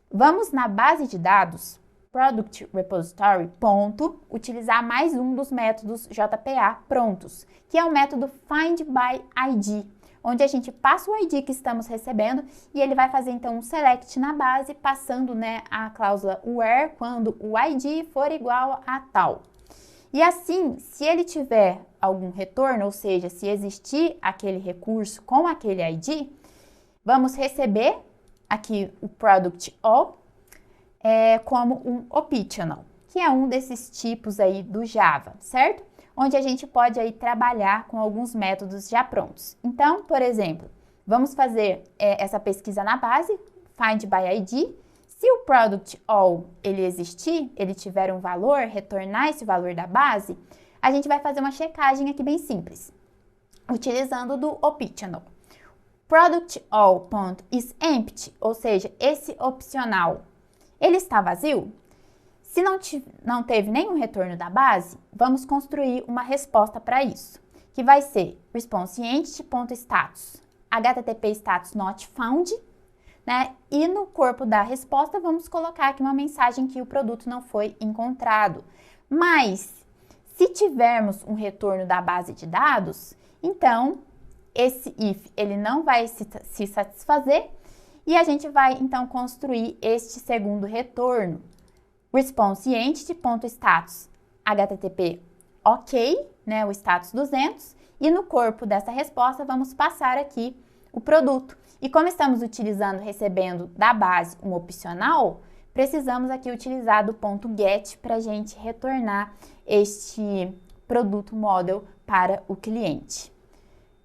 Vamos na base de dados product repository, ponto, utilizar mais um dos métodos JPA prontos, que é o método find by ID, onde a gente passa o ID que estamos recebendo e ele vai fazer então um select na base, passando, né, a cláusula where quando o ID for igual a tal. E assim, se ele tiver algum retorno, ou seja, se existir aquele recurso com aquele ID, vamos receber aqui o product all como um optional, que é um desses tipos aí do Java, certo? Onde a gente pode aí trabalhar com alguns métodos já prontos. Então, por exemplo, vamos fazer essa pesquisa na base, find by ID. Se o product all ele existir, ele tiver um valor, retornar esse valor da base, a gente vai fazer uma checagem aqui bem simples, utilizando do optional. Product all.isEmpty, ou seja, esse opcional, ele está vazio? Se não teve nenhum retorno da base, vamos construir uma resposta para isso, que vai ser responseEntity.status, http status not found, né? E no corpo da resposta vamos colocar aqui uma mensagem que o produto não foi encontrado. Mas, se tivermos um retorno da base de dados, então esse if ele não vai se satisfazer e a gente vai então construir este segundo retorno. ResponseEntity.status http ok, né, o status 200, e no corpo dessa resposta vamos passar aqui o produto. E como estamos recebendo da base um opcional, precisamos aqui utilizar do ponto get para a gente retornar este produto model para o cliente.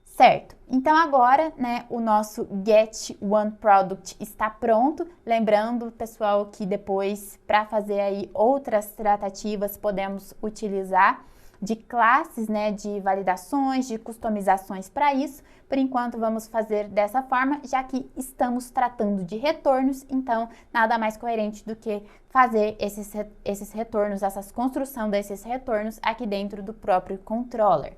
Certo, então agora, né, o nosso Get One Product está pronto. Lembrando, pessoal, que depois, para fazer aí outras tratativas, podemos utilizar de classes, né, de validações, de customizações para isso. Por enquanto, vamos fazer dessa forma, já que estamos tratando de retornos, então nada mais coerente do que fazer esses retornos, essa construção desses retornos aqui dentro do próprio controller.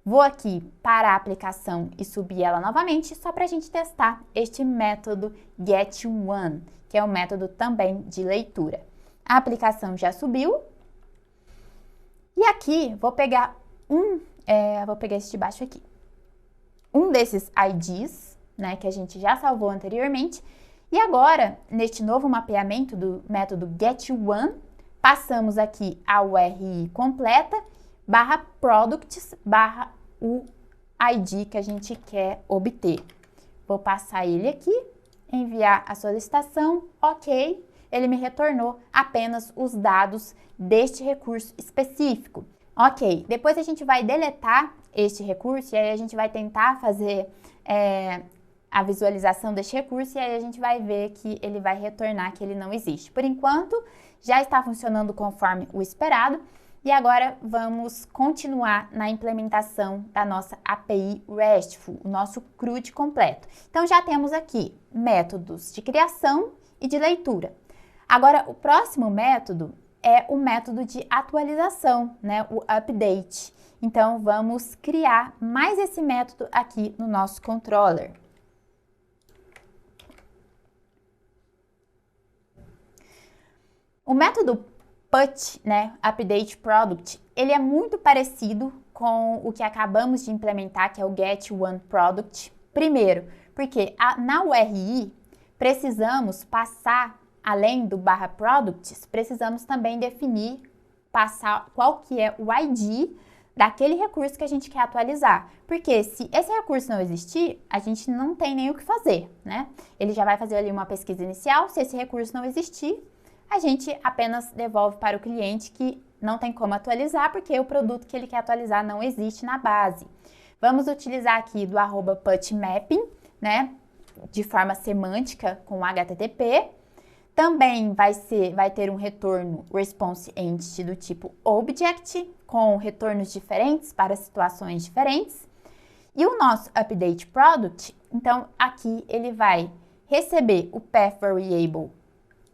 Vou aqui para a aplicação e subir ela novamente, só para a gente testar este método getOne, que é um método também de leitura. A aplicação já subiu. E aqui, vou pegar esse de baixo aqui. Um desses IDs, né, que a gente já salvou anteriormente. E agora, neste novo mapeamento do método getOne, passamos aqui a URI completa, /products, o ID que a gente quer obter. Vou passar ele aqui, enviar a solicitação, ok. Ele me retornou apenas os dados deste recurso específico. Ok, depois a gente vai deletar este recurso e aí a gente vai tentar fazer a visualização deste recurso e aí a gente vai ver que ele vai retornar que ele não existe. Por enquanto, já está funcionando conforme o esperado. E agora vamos continuar na implementação da nossa API RESTful, o nosso CRUD completo. Então já temos aqui métodos de criação e de leitura. Agora o próximo método é o método de atualização, né, o update. Então vamos criar mais esse método aqui no nosso controller. O método PUT, né, Update Product, ele é muito parecido com o que acabamos de implementar, que é o Get One Product. Primeiro, porque na URI precisamos passar, além do /products, precisamos também definir, passar qual que é o ID daquele recurso que a gente quer atualizar. Porque se esse recurso não existir, a gente não tem nem o que fazer, né? Ele já vai fazer ali uma pesquisa inicial, se esse recurso não existir, a gente apenas devolve para o cliente que não tem como atualizar, porque o produto que ele quer atualizar não existe na base. Vamos utilizar aqui do @putMapping, né, de forma semântica com HTTP. Também vai ter um retorno ResponseEntity do tipo Object, com retornos diferentes para situações diferentes. E o nosso Update Product, então aqui ele vai receber o Path Variable,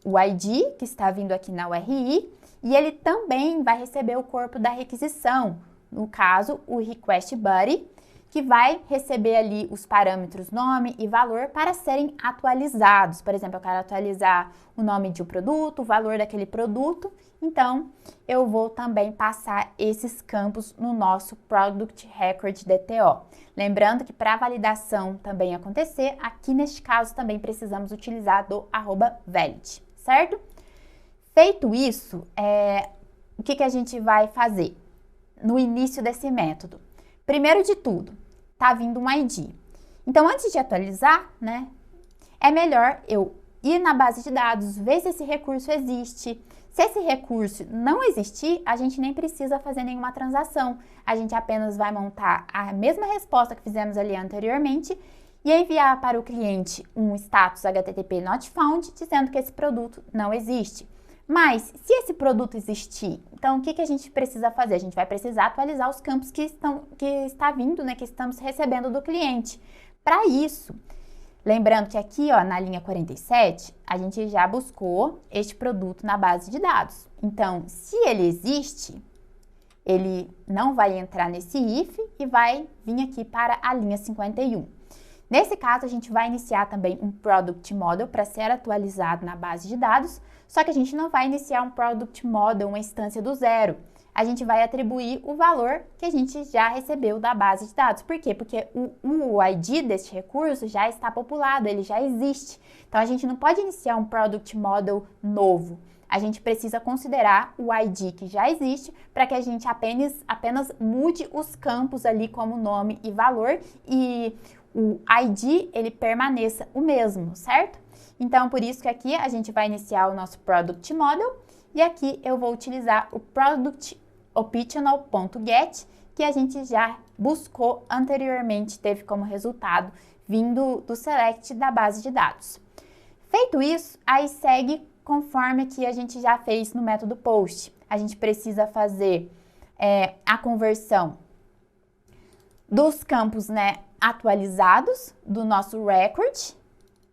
o ID, que está vindo aqui na URI, e ele também vai receber o corpo da requisição, no caso, o Request Body, que vai receber ali os parâmetros nome e valor para serem atualizados. Por exemplo, eu quero atualizar o nome de um produto, o valor daquele produto, então eu vou também passar esses campos no nosso Product Record DTO. Lembrando que para a validação também acontecer, aqui neste caso também precisamos utilizar do @valid, certo? Feito isso, o que a gente vai fazer no início desse método? Primeiro de tudo, tá vindo um ID. Então, antes de atualizar, né, é melhor eu ir na base de dados, ver se esse recurso existe. Se esse recurso não existir, a gente nem precisa fazer nenhuma transação. A gente apenas vai montar a mesma resposta que fizemos ali anteriormente e enviar para o cliente um status HTTP not found, dizendo que esse produto não existe. Mas, se esse produto existir, então o que a gente precisa fazer? A gente vai precisar atualizar os campos que está vindo, né, que estamos recebendo do cliente. Para isso, lembrando que aqui, ó, na linha 47, a gente já buscou este produto na base de dados. Então, se ele existe, ele não vai entrar nesse if e vai vir aqui para a linha 51. Nesse caso, a gente vai iniciar também um Product Model para ser atualizado na base de dados, só que a gente não vai iniciar um Product Model, uma instância do zero. A gente vai atribuir o valor que a gente já recebeu da base de dados. Por quê? Porque o ID deste recurso já está populado, ele já existe. Então, a gente não pode iniciar um Product Model novo. A gente precisa considerar o ID que já existe para que a gente apenas mude os campos ali como nome e valor e o ID ele permaneça o mesmo, certo? Então, por isso que aqui a gente vai iniciar o nosso Product Model e aqui eu vou utilizar o Product Optional.get que a gente já buscou anteriormente, teve como resultado vindo do select da base de dados. Feito isso, aí segue conforme que a gente já fez no método post. A gente precisa fazer a conversão dos campos, né, atualizados do nosso record,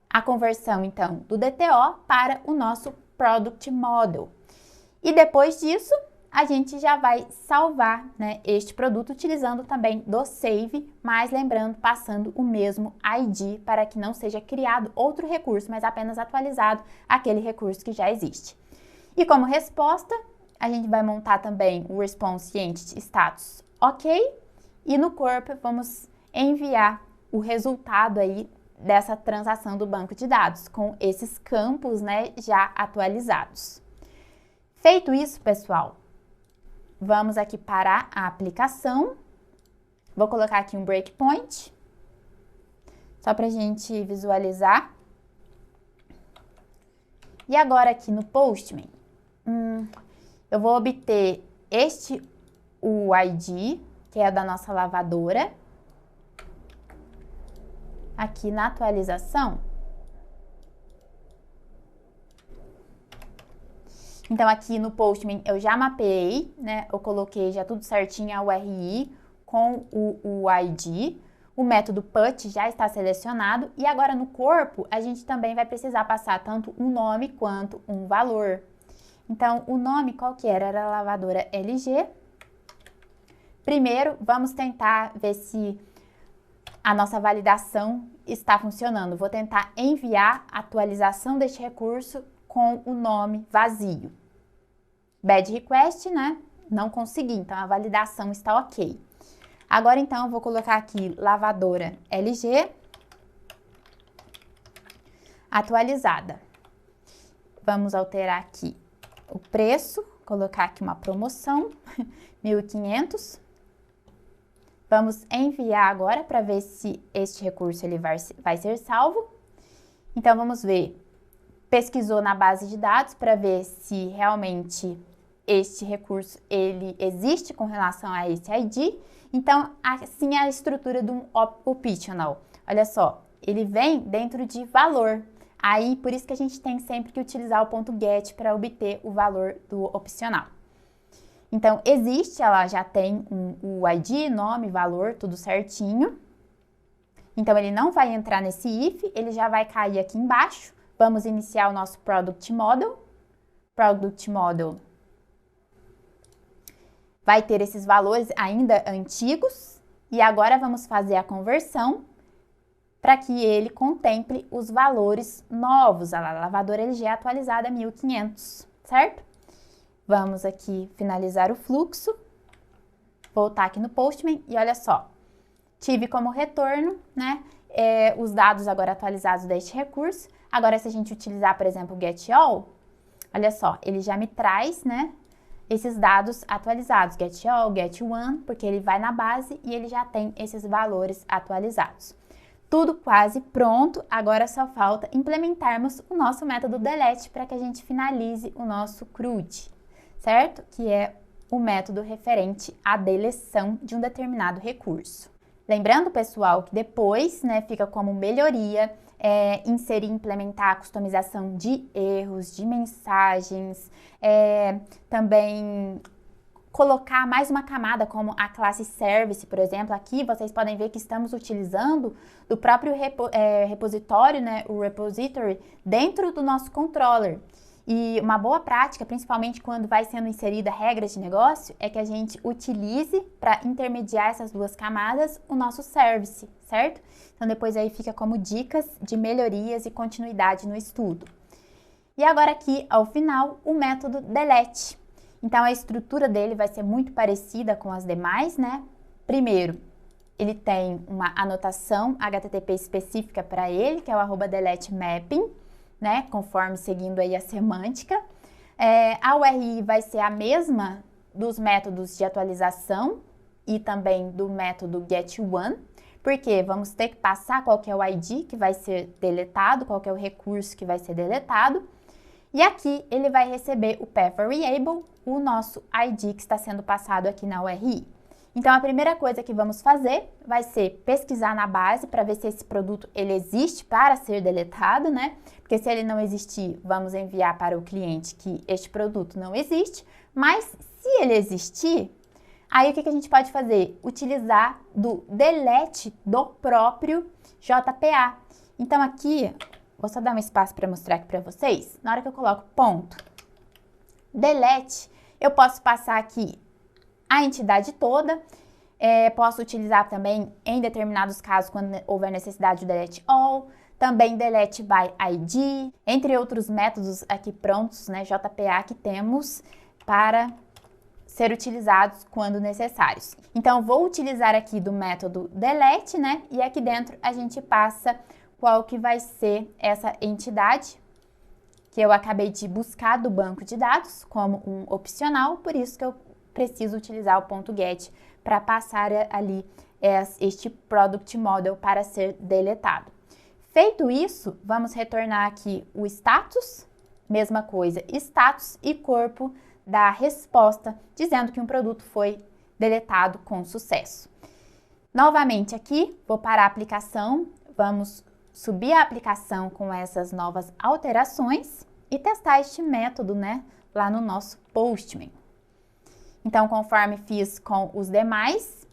a conversão, então, do DTO para o nosso Product Model. E depois disso, a gente já vai salvar, né, este produto utilizando também do save, mas lembrando, passando o mesmo ID para que não seja criado outro recurso, mas apenas atualizado aquele recurso que já existe. E como resposta, a gente vai montar também o Response Entity Status OK, e no corpo vamos enviar o resultado aí dessa transação do banco de dados com esses campos, né, já atualizados. Feito isso, pessoal, vamos aqui parar a aplicação. Vou colocar aqui um breakpoint, só para a gente visualizar. E agora aqui no Postman, eu vou obter o ID, que é da nossa lavadora. Aqui na atualização. Então, aqui no Postman eu já mapeei, né? Eu coloquei já tudo certinho a URI com o ID. O método put já está selecionado. E agora no corpo, a gente também vai precisar passar tanto um nome quanto um valor. Então, o nome qual que era? Era a lavadora LG. Primeiro, vamos tentar ver se a nossa validação está funcionando. Vou tentar enviar a atualização deste recurso com o nome vazio. Bad request, né? Não consegui, então a validação está ok. Agora, então, eu vou colocar aqui lavadora LG atualizada. Vamos alterar aqui o preço, colocar aqui uma promoção, 1.500. Vamos enviar agora para ver se este recurso ele vai ser salvo. Então, vamos ver. Pesquisou na base de dados para ver se realmente este recurso ele existe com relação a esse ID. Então, assim é a estrutura do optional. Olha só, ele vem dentro de valor. Aí, por isso que a gente tem sempre que utilizar o ponto .get para obter o valor do opcional. Então, existe, ela já tem o ID, nome, valor, tudo certinho. Então, ele não vai entrar nesse if, ele já vai cair aqui embaixo. Vamos iniciar o nosso Product Model. Product Model vai ter esses valores ainda antigos. E agora vamos fazer a conversão para que ele contemple os valores novos. A lavadora LG atualizada 1500, certo? Vamos aqui finalizar o fluxo, voltar aqui no Postman e olha só, tive como retorno, né, os dados agora atualizados deste recurso. Agora, se a gente utilizar, por exemplo, o getAll, olha só, ele já me traz, né, esses dados atualizados, getAll, getOne, porque ele vai na base e ele já tem esses valores atualizados. Tudo quase pronto, agora só falta implementarmos o nosso método delete para que a gente finalize o nosso CRUD, certo? Que é o método referente à deleção de um determinado recurso. Lembrando, pessoal, que depois, né, fica como melhoria inserir e implementar a customização de erros, de mensagens, também colocar mais uma camada como a classe Service, por exemplo. Aqui vocês podem ver que estamos utilizando do próprio repositório, né, o repository, dentro do nosso controller. E uma boa prática, principalmente quando vai sendo inserida regras de negócio, é que a gente utilize para intermediar essas duas camadas o nosso service, certo? Então depois aí fica como dicas de melhorias e continuidade no estudo. E agora aqui, ao final, o método delete. Então a estrutura dele vai ser muito parecida com as demais, né? Primeiro, ele tem uma anotação HTTP específica para ele, que é o @deleteMapping, né, conforme seguindo aí a semântica. A URI vai ser a mesma dos métodos de atualização e também do método getOne, porque vamos ter que passar qual que é o ID que vai ser deletado, qual que é o recurso que vai ser deletado. E aqui ele vai receber o path variable, o nosso ID que está sendo passado aqui na URI. Então, a primeira coisa que vamos fazer vai ser pesquisar na base para ver se esse produto ele existe para ser deletado, né? Porque se ele não existir, vamos enviar para o cliente que este produto não existe. Mas se ele existir, aí o que a gente pode fazer? Utilizar do delete do próprio JPA. Então, aqui, vou só dar um espaço para mostrar aqui para vocês. Na hora que eu coloco ponto delete, eu posso passar aqui a entidade toda, posso utilizar também em determinados casos quando houver necessidade do delete all, também delete by ID, entre outros métodos aqui prontos, né, JPA que temos para ser utilizados quando necessários. Então, vou utilizar aqui do método delete, né, e aqui dentro a gente passa qual que vai ser essa entidade que eu acabei de buscar do banco de dados como um opcional, por isso que eu preciso utilizar o ponto .get para passar ali este product model para ser deletado. Feito isso, vamos retornar aqui o status, mesma coisa, status e corpo da resposta, dizendo que um produto foi deletado com sucesso. Novamente aqui, vou parar a aplicação, vamos subir a aplicação com essas novas alterações e testar este método, né, lá no nosso Postman. Então, conforme fiz com os demais,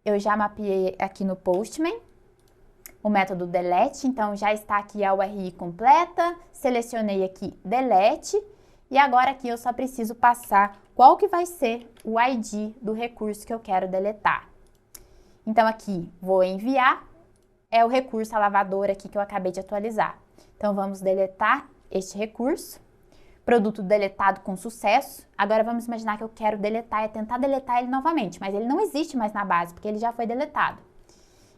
eu já mapeei aqui no Postman o método delete, então já está aqui a URI completa, selecionei aqui delete e agora aqui eu só preciso passar qual que vai ser o ID do recurso que eu quero deletar. Então aqui vou enviar, é o recurso a lavadora aqui que eu acabei de atualizar. Então vamos deletar este recurso. Produto deletado com sucesso. Agora vamos imaginar que eu quero deletar, tentar deletar ele novamente, mas ele não existe mais na base, porque ele já foi deletado.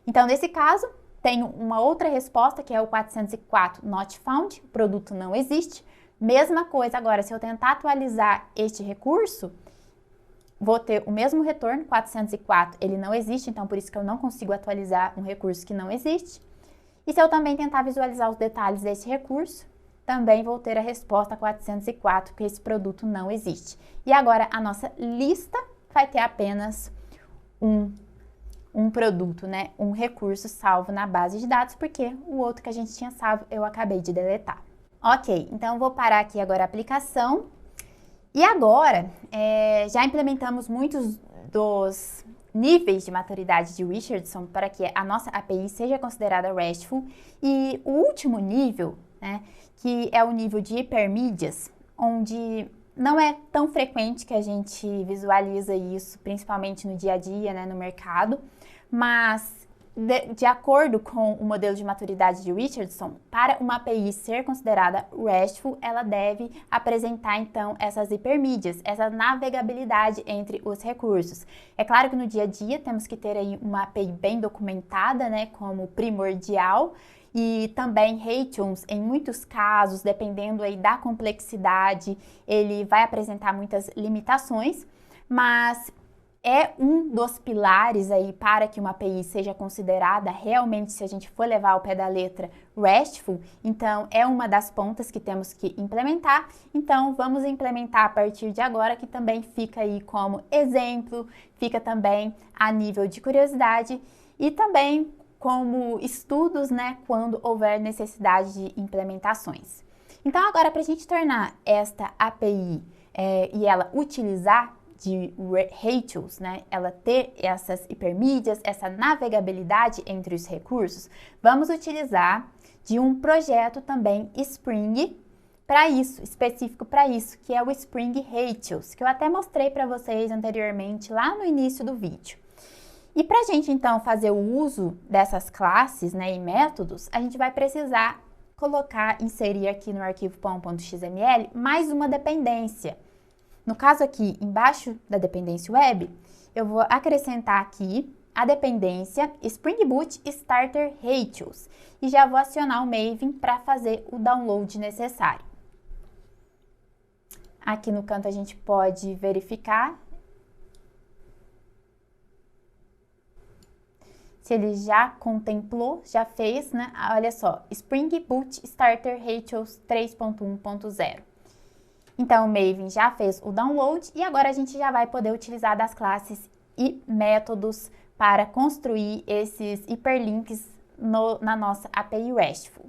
Então, nesse caso, tenho uma outra resposta, que é o 404 not found, o produto não existe. Mesma coisa agora, se eu tentar atualizar este recurso, vou ter o mesmo retorno, 404, ele não existe, então por isso que eu não consigo atualizar um recurso que não existe. E se eu também tentar visualizar os detalhes desse recurso, também vou ter a resposta 404, que esse produto não existe. E agora a nossa lista vai ter apenas um produto, né? Um recurso salvo na base de dados, porque o outro que a gente tinha salvo eu acabei de deletar. Ok, então vou parar aqui agora a aplicação. E agora, já implementamos muitos dos níveis de maturidade de Richardson para que a nossa API seja considerada RESTful. E o último nível, né, que é o nível de hipermídias, onde não é tão frequente que a gente visualiza isso, principalmente no dia a dia, né, no mercado, mas de acordo com o modelo de maturidade de Richardson, para uma API ser considerada RESTful, ela deve apresentar, então, essas hipermídias, essa navegabilidade entre os recursos. É claro que no dia a dia temos que ter aí uma API bem documentada, né, como primordial, e também HTTP, em muitos casos, dependendo aí da complexidade, ele vai apresentar muitas limitações, mas é um dos pilares aí para que uma API seja considerada realmente, se a gente for levar ao pé da letra, RESTful. Então, é uma das pontas que temos que implementar. Então, vamos implementar a partir de agora, que também fica aí como exemplo, fica também a nível de curiosidade e também como estudos, né, quando houver necessidade de implementações. Então, agora, para a gente tornar esta API e ela utilizar de HTTPs, né, ela ter essas hipermídias, essa navegabilidade entre os recursos, vamos utilizar de um projeto também Spring para isso, específico para isso, que é o Spring HTTPs, que eu até mostrei para vocês anteriormente lá no início do vídeo. E para a gente então fazer o uso dessas classes, né, e métodos, a gente vai precisar inserir aqui no arquivo pom.xml mais uma dependência. No caso aqui, embaixo da dependência web, eu vou acrescentar aqui a dependência Spring Boot Starter HTTPs e já vou acionar o Maven para fazer o download necessário. Aqui no canto a gente pode verificar se ele já contemplou, já fez, né? Olha só, Spring Boot Starter HTTPs 3.1.0. Então, o Maven já fez o download e agora a gente já vai poder utilizar das classes e métodos para construir esses hiperlinks na nossa API RESTful.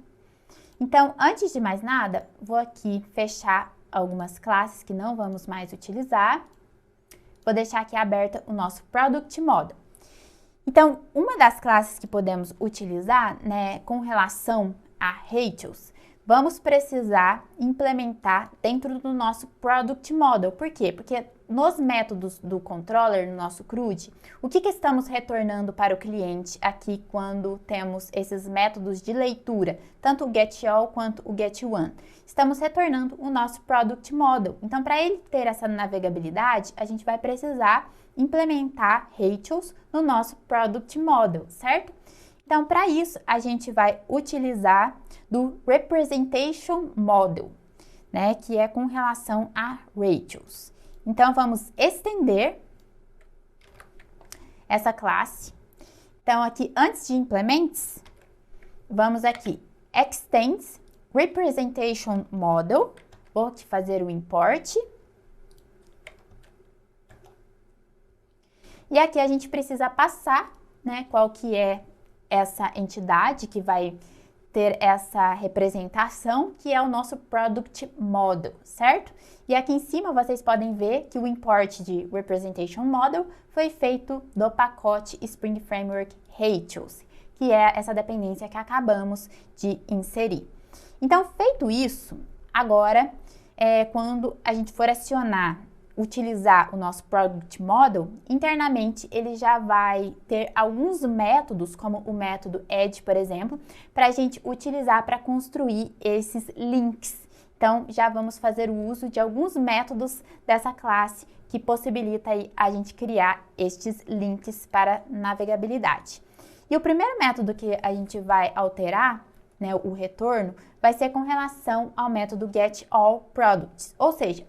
Então, antes de mais nada, vou aqui fechar algumas classes que não vamos mais utilizar. Vou deixar aqui aberta o nosso Product Model. Então, uma das classes que podemos utilizar, né, com relação a HTTPs, vamos precisar implementar dentro do nosso Product Model. Por quê? Porque nos métodos do controller, no nosso CRUD, o que estamos retornando para o cliente aqui quando temos esses métodos de leitura, tanto o getAll quanto o getOne? Estamos retornando o nosso Product Model. Então, para ele ter essa navegabilidade, a gente vai precisar implementar HTTPs no nosso Product Model, certo? Então, para isso, a gente vai utilizar do Representation Model, né, que é com relação a HTTPs. Então, vamos estender essa classe. Então, aqui, antes de implements, vamos aqui, Extends Representation Model. Vou aqui fazer o import. E aqui a gente precisa passar, né, qual que é essa entidade que vai ter essa representação, que é o nosso Product Model, certo? E aqui em cima vocês podem ver que o import de Representation Model foi feito do pacote Spring Framework HTTPs, que é essa dependência que acabamos de inserir. Então, feito isso, agora, quando a gente for utilizar o nosso Product Model, internamente ele já vai ter alguns métodos, como o método add, por exemplo, para a gente utilizar para construir esses links. Então, já vamos fazer o uso de alguns métodos dessa classe que possibilita aí a gente criar estes links para navegabilidade. E o primeiro método que a gente vai alterar, né, o retorno, vai ser com relação ao método getAllProducts, ou seja,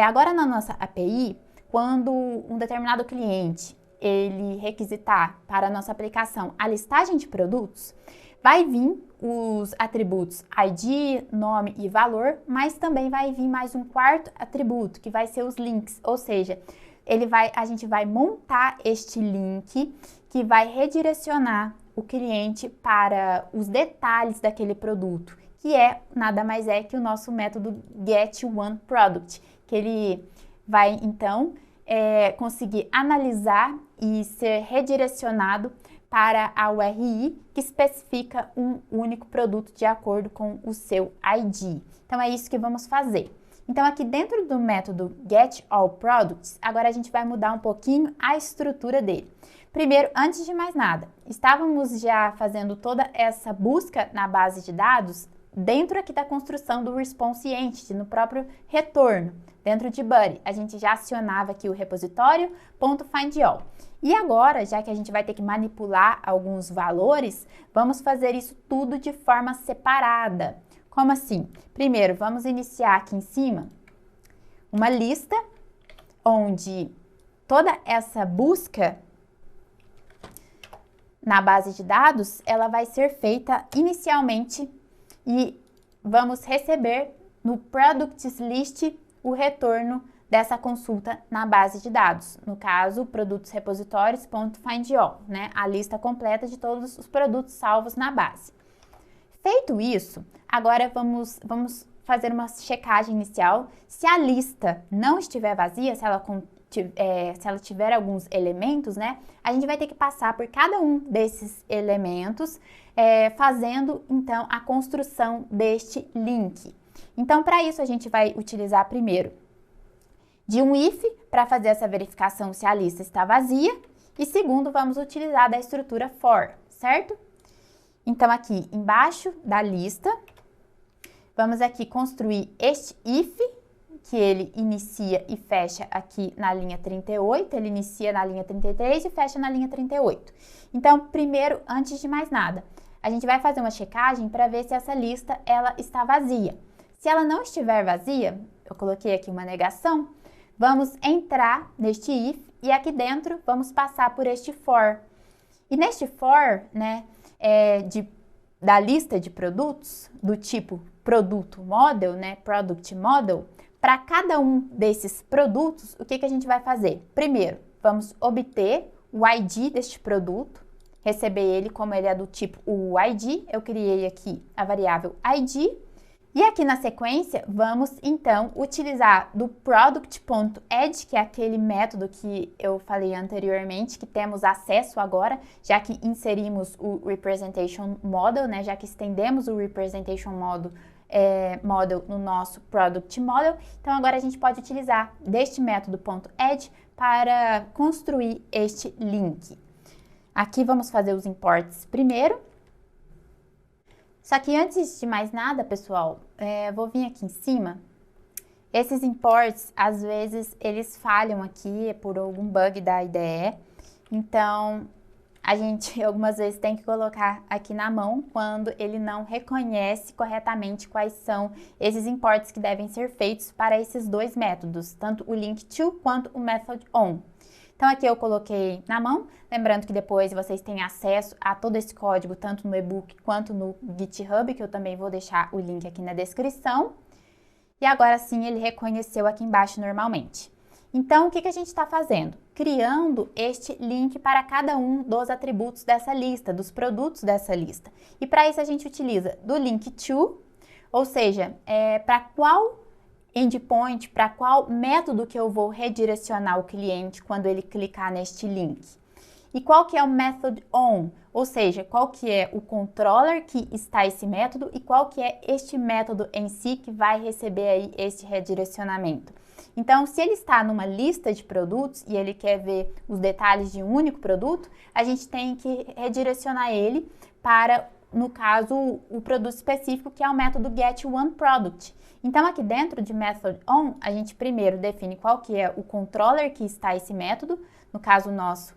agora na nossa API, quando um determinado cliente ele requisitar para a nossa aplicação a listagem de produtos, vai vir os atributos ID, nome e valor, mas também vai vir mais um quarto atributo, que vai ser os links, ou seja, a gente vai montar este link que vai redirecionar o cliente para os detalhes daquele produto, que nada mais é que o nosso método getOneProduct, que ele vai, então, conseguir analisar e ser redirecionado para a URI que especifica um único produto de acordo com o seu ID. Então, é isso que vamos fazer. Então, aqui dentro do método getAllProducts, agora a gente vai mudar um pouquinho a estrutura dele. Primeiro, antes de mais nada, estávamos já fazendo toda essa busca na base de dados dentro aqui da construção do Response Entity, no próprio retorno. Dentro de Buddy, a gente já acionava aqui o repositório.findAll. E agora, já que a gente vai ter que manipular alguns valores, vamos fazer isso tudo de forma separada. Como assim? Primeiro, vamos iniciar aqui em cima uma lista onde toda essa busca na base de dados, ela vai ser feita inicialmente e vamos receber no Products List o retorno dessa consulta na base de dados. No caso, produtos-repositórios.findAll, né? A lista completa de todos os produtos salvos na base. Feito isso, agora vamos fazer uma checagem inicial. Se a lista não estiver vazia, se ela tiver alguns elementos, né, a gente vai ter que passar por cada um desses elementos, fazendo, então, a construção deste link. Então, para isso, a gente vai utilizar primeiro de um if para fazer essa verificação se a lista está vazia, e segundo, vamos utilizar da estrutura for, certo? Então, aqui embaixo da lista, vamos aqui construir este if, que ele inicia e fecha aqui na linha 38, ele inicia na linha 33 e fecha na linha 38. Então, primeiro, antes de mais nada, a gente vai fazer uma checagem para ver se essa lista ela está vazia. Se ela não estiver vazia, eu coloquei aqui uma negação, vamos entrar neste if e aqui dentro vamos passar por este for. E neste for, né, da lista de produtos do tipo produto model, né, product model, para cada um desses produtos, o que a gente vai fazer? Primeiro, vamos obter o ID deste produto, receber ele como ele é do tipo o ID, eu criei aqui a variável ID, e aqui na sequência, vamos então utilizar do product.add, que é aquele método que eu falei anteriormente, que temos acesso agora, já que inserimos o Representation Model, né, já que estendemos o Representation Model no nosso Product Model. Então, agora a gente pode utilizar deste método .add para construir este link. Aqui vamos fazer os imports primeiro. Só que antes de mais nada, pessoal, vou vir aqui em cima. Esses imports, às vezes, eles falham aqui por algum bug da IDE. Então, a gente algumas vezes tem que colocar aqui na mão quando ele não reconhece corretamente quais são esses imports que devem ser feitos para esses dois métodos, tanto o link to quanto o method on. Então, aqui eu coloquei na mão, lembrando que depois vocês têm acesso a todo esse código, tanto no e-book quanto no GitHub, que eu também vou deixar o link aqui na descrição. E agora sim, ele reconheceu aqui embaixo normalmente. Então, o que a gente está fazendo? Criando este link para cada um dos atributos dessa lista, dos produtos dessa lista. E para isso a gente utiliza do link to, ou seja, para qual endpoint, para qual método que eu vou redirecionar o cliente quando ele clicar neste link. E qual que é o method on, ou seja, qual que é o controller que está esse método e qual que é este método em si que vai receber aí este redirecionamento. Então, se ele está numa lista de produtos e ele quer ver os detalhes de um único produto, a gente tem que redirecionar ele para, no caso, o produto específico, que é o método getOneProduct. Então, aqui dentro de method on, a gente primeiro define qual que é o controller que está esse método, no caso nosso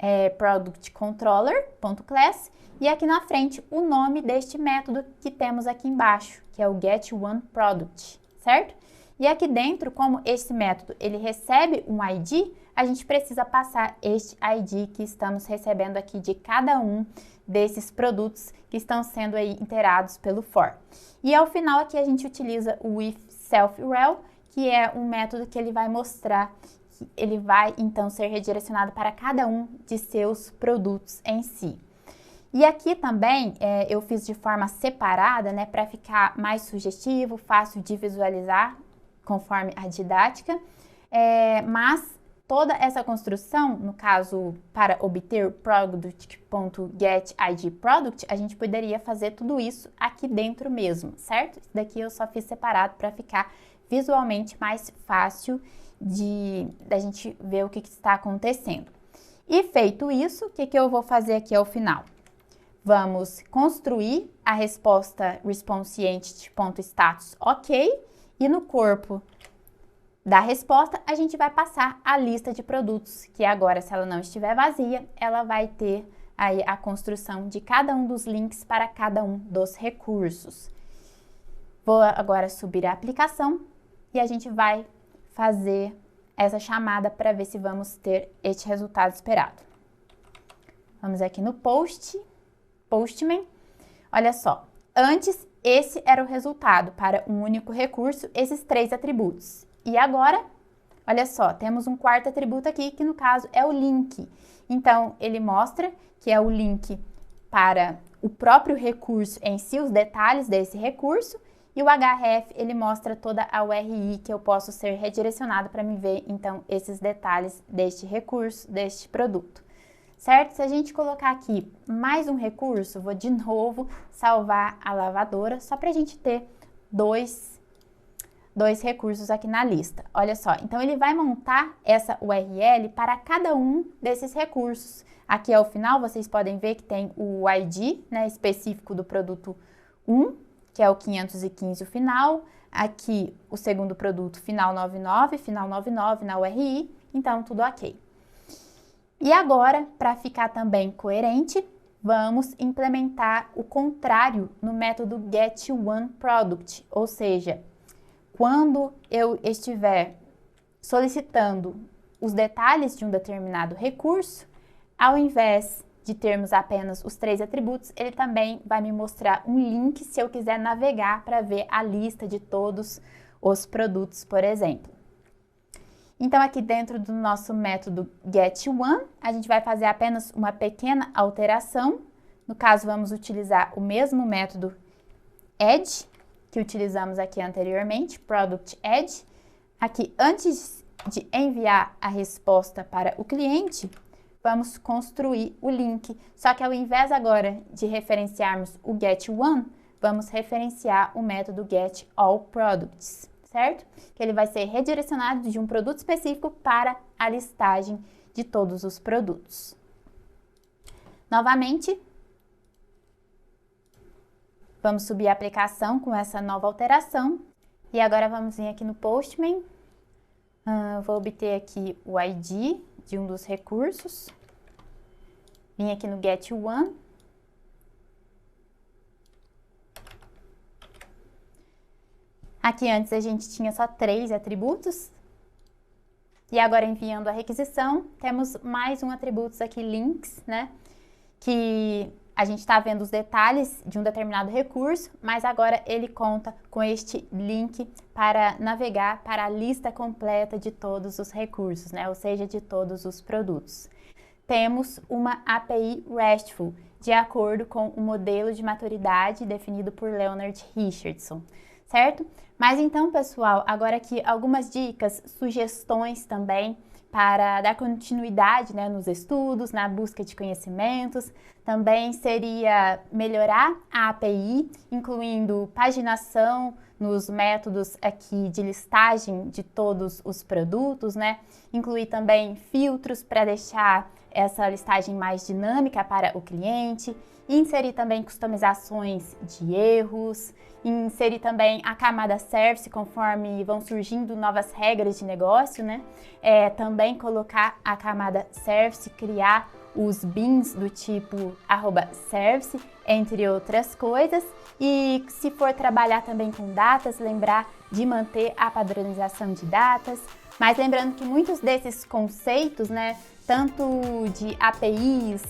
é productController.class, e aqui na frente o nome deste método que temos aqui embaixo, que é o getOneProduct, certo? E aqui dentro, como esse método ele recebe um ID, a gente precisa passar este ID que estamos recebendo aqui de cada um desses produtos que estão sendo aí iterados pelo for. E ao final aqui a gente utiliza o if self-rel, que é um método que ele vai mostrar que ele vai então ser redirecionado para cada um de seus produtos em si. E aqui também eu fiz de forma separada, né, para ficar mais sugestivo, fácil de visualizar, conforme a didática, mas toda essa construção, no caso, para obter o product.getIdProduct, a gente poderia fazer tudo isso aqui dentro mesmo, certo? Isso daqui eu só fiz separado para ficar visualmente mais fácil da gente ver o que está acontecendo. E feito isso, o que eu vou fazer aqui ao final? Vamos construir a resposta responseEntity.status ok, e no corpo da resposta a gente vai passar a lista de produtos, que agora, se ela não estiver vazia, ela vai ter aí a construção de cada um dos links para cada um dos recursos. Vou agora subir a aplicação e a gente vai fazer essa chamada para ver se vamos ter este resultado esperado. Vamos aqui no Postman. Olha só, antes esse era o resultado para um único recurso, esses 3 atributos. E agora, olha só, temos um quarto atributo aqui, que no caso é o link. Então, ele mostra que é o link para o próprio recurso em si, os detalhes desse recurso, e o href, ele mostra toda a URI que eu posso ser redirecionado para me ver, então, esses detalhes deste recurso, deste produto. Certo? Se a gente colocar aqui mais um recurso, vou de novo salvar a lavadora, só para a gente ter dois recursos aqui na lista. Olha só, então ele vai montar essa URL para cada um desses recursos. Aqui ao final, vocês podem ver que tem o ID, né, específico do produto 1, que é o 515 o final. Aqui o segundo produto, final 99 na URI, então tudo ok. E agora, para ficar também coerente, vamos implementar o contrário no método getOneProduct, ou seja, quando eu estiver solicitando os detalhes de um determinado recurso, ao invés de termos apenas os 3 atributos, ele também vai me mostrar um link se eu quiser navegar para ver a lista de todos os produtos, por exemplo. Então, aqui dentro do nosso método getOne, a gente vai fazer apenas uma pequena alteração. No caso, vamos utilizar o mesmo método add, que utilizamos aqui anteriormente, product add. Aqui, antes de enviar a resposta para o cliente, vamos construir o link. Só que ao invés agora de referenciarmos o getOne, vamos referenciar o método getAllProducts. Certo? Que ele vai ser redirecionado de um produto específico para a listagem de todos os produtos. Novamente, vamos subir a aplicação com essa nova alteração. E agora vamos vir aqui no Postman. Vou obter aqui o ID de um dos recursos. Vim aqui no getOne. Aqui antes a gente tinha só 3 atributos. E agora enviando a requisição, temos mais um atributo aqui, links, né? Que a gente está vendo os detalhes de um determinado recurso, mas agora ele conta com este link para navegar para a lista completa de todos os recursos, né? Ou seja, de todos os produtos. Temos uma API RESTful, de acordo com o modelo de maturidade definido por Leonard Richardson. Certo? Mas então, pessoal, agora aqui algumas dicas, sugestões também para dar continuidade, né, nos estudos, na busca de conhecimentos. Também seria melhorar a API, incluindo paginação nos métodos aqui de listagem de todos os produtos, né? Incluir também filtros para deixar essa listagem mais dinâmica para o cliente. Inserir também customizações de erros, inserir também a camada service conforme vão surgindo novas regras de negócio, né? Também colocar a camada service, criar os bins do tipo @service, entre outras coisas. E se for trabalhar também com datas, lembrar de manter a padronização de datas. Mas lembrando que muitos desses conceitos, né, tanto de APIs,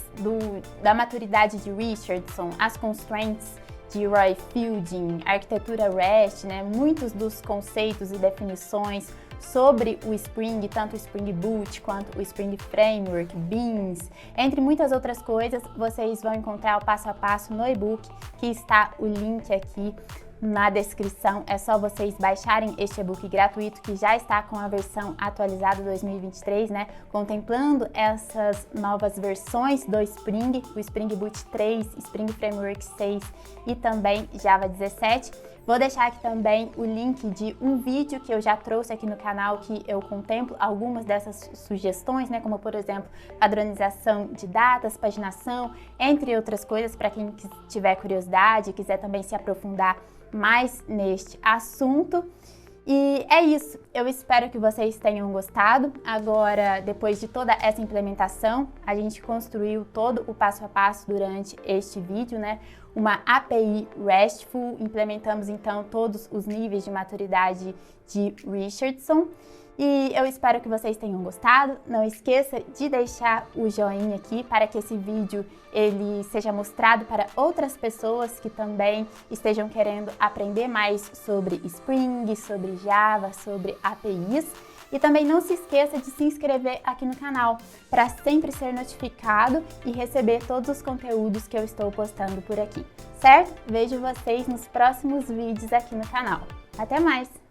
da maturidade de Richardson, as constraints de Roy Fielding, arquitetura REST, né, muitos dos conceitos e definições sobre o Spring, tanto o Spring Boot quanto o Spring Framework, Beans, entre muitas outras coisas, vocês vão encontrar o passo a passo no e-book, que está o link aqui na descrição, é só vocês baixarem este e-book gratuito que já está com a versão atualizada 2023, né? Contemplando essas novas versões do Spring, o Spring Boot 3, Spring Framework 6 e também Java 17. Vou deixar aqui também o link de um vídeo que eu já trouxe aqui no canal que eu contemplo algumas dessas sugestões, né? Como, por exemplo, padronização de datas, paginação, entre outras coisas, para quem tiver curiosidade e quiser também se aprofundar mais neste assunto. E é isso, eu espero que vocês tenham gostado. Agora, depois de toda essa implementação, a gente construiu todo o passo a passo durante este vídeo, né? Uma API RESTful, implementamos então todos os níveis de maturidade de Richardson. E eu espero que vocês tenham gostado. Não esqueça de deixar o joinha aqui para que esse vídeo ele seja mostrado para outras pessoas que também estejam querendo aprender mais sobre Spring, sobre Java, sobre APIs. E também não se esqueça de se inscrever aqui no canal para sempre ser notificado e receber todos os conteúdos que eu estou postando por aqui, certo? Vejo vocês nos próximos vídeos aqui no canal. Até mais!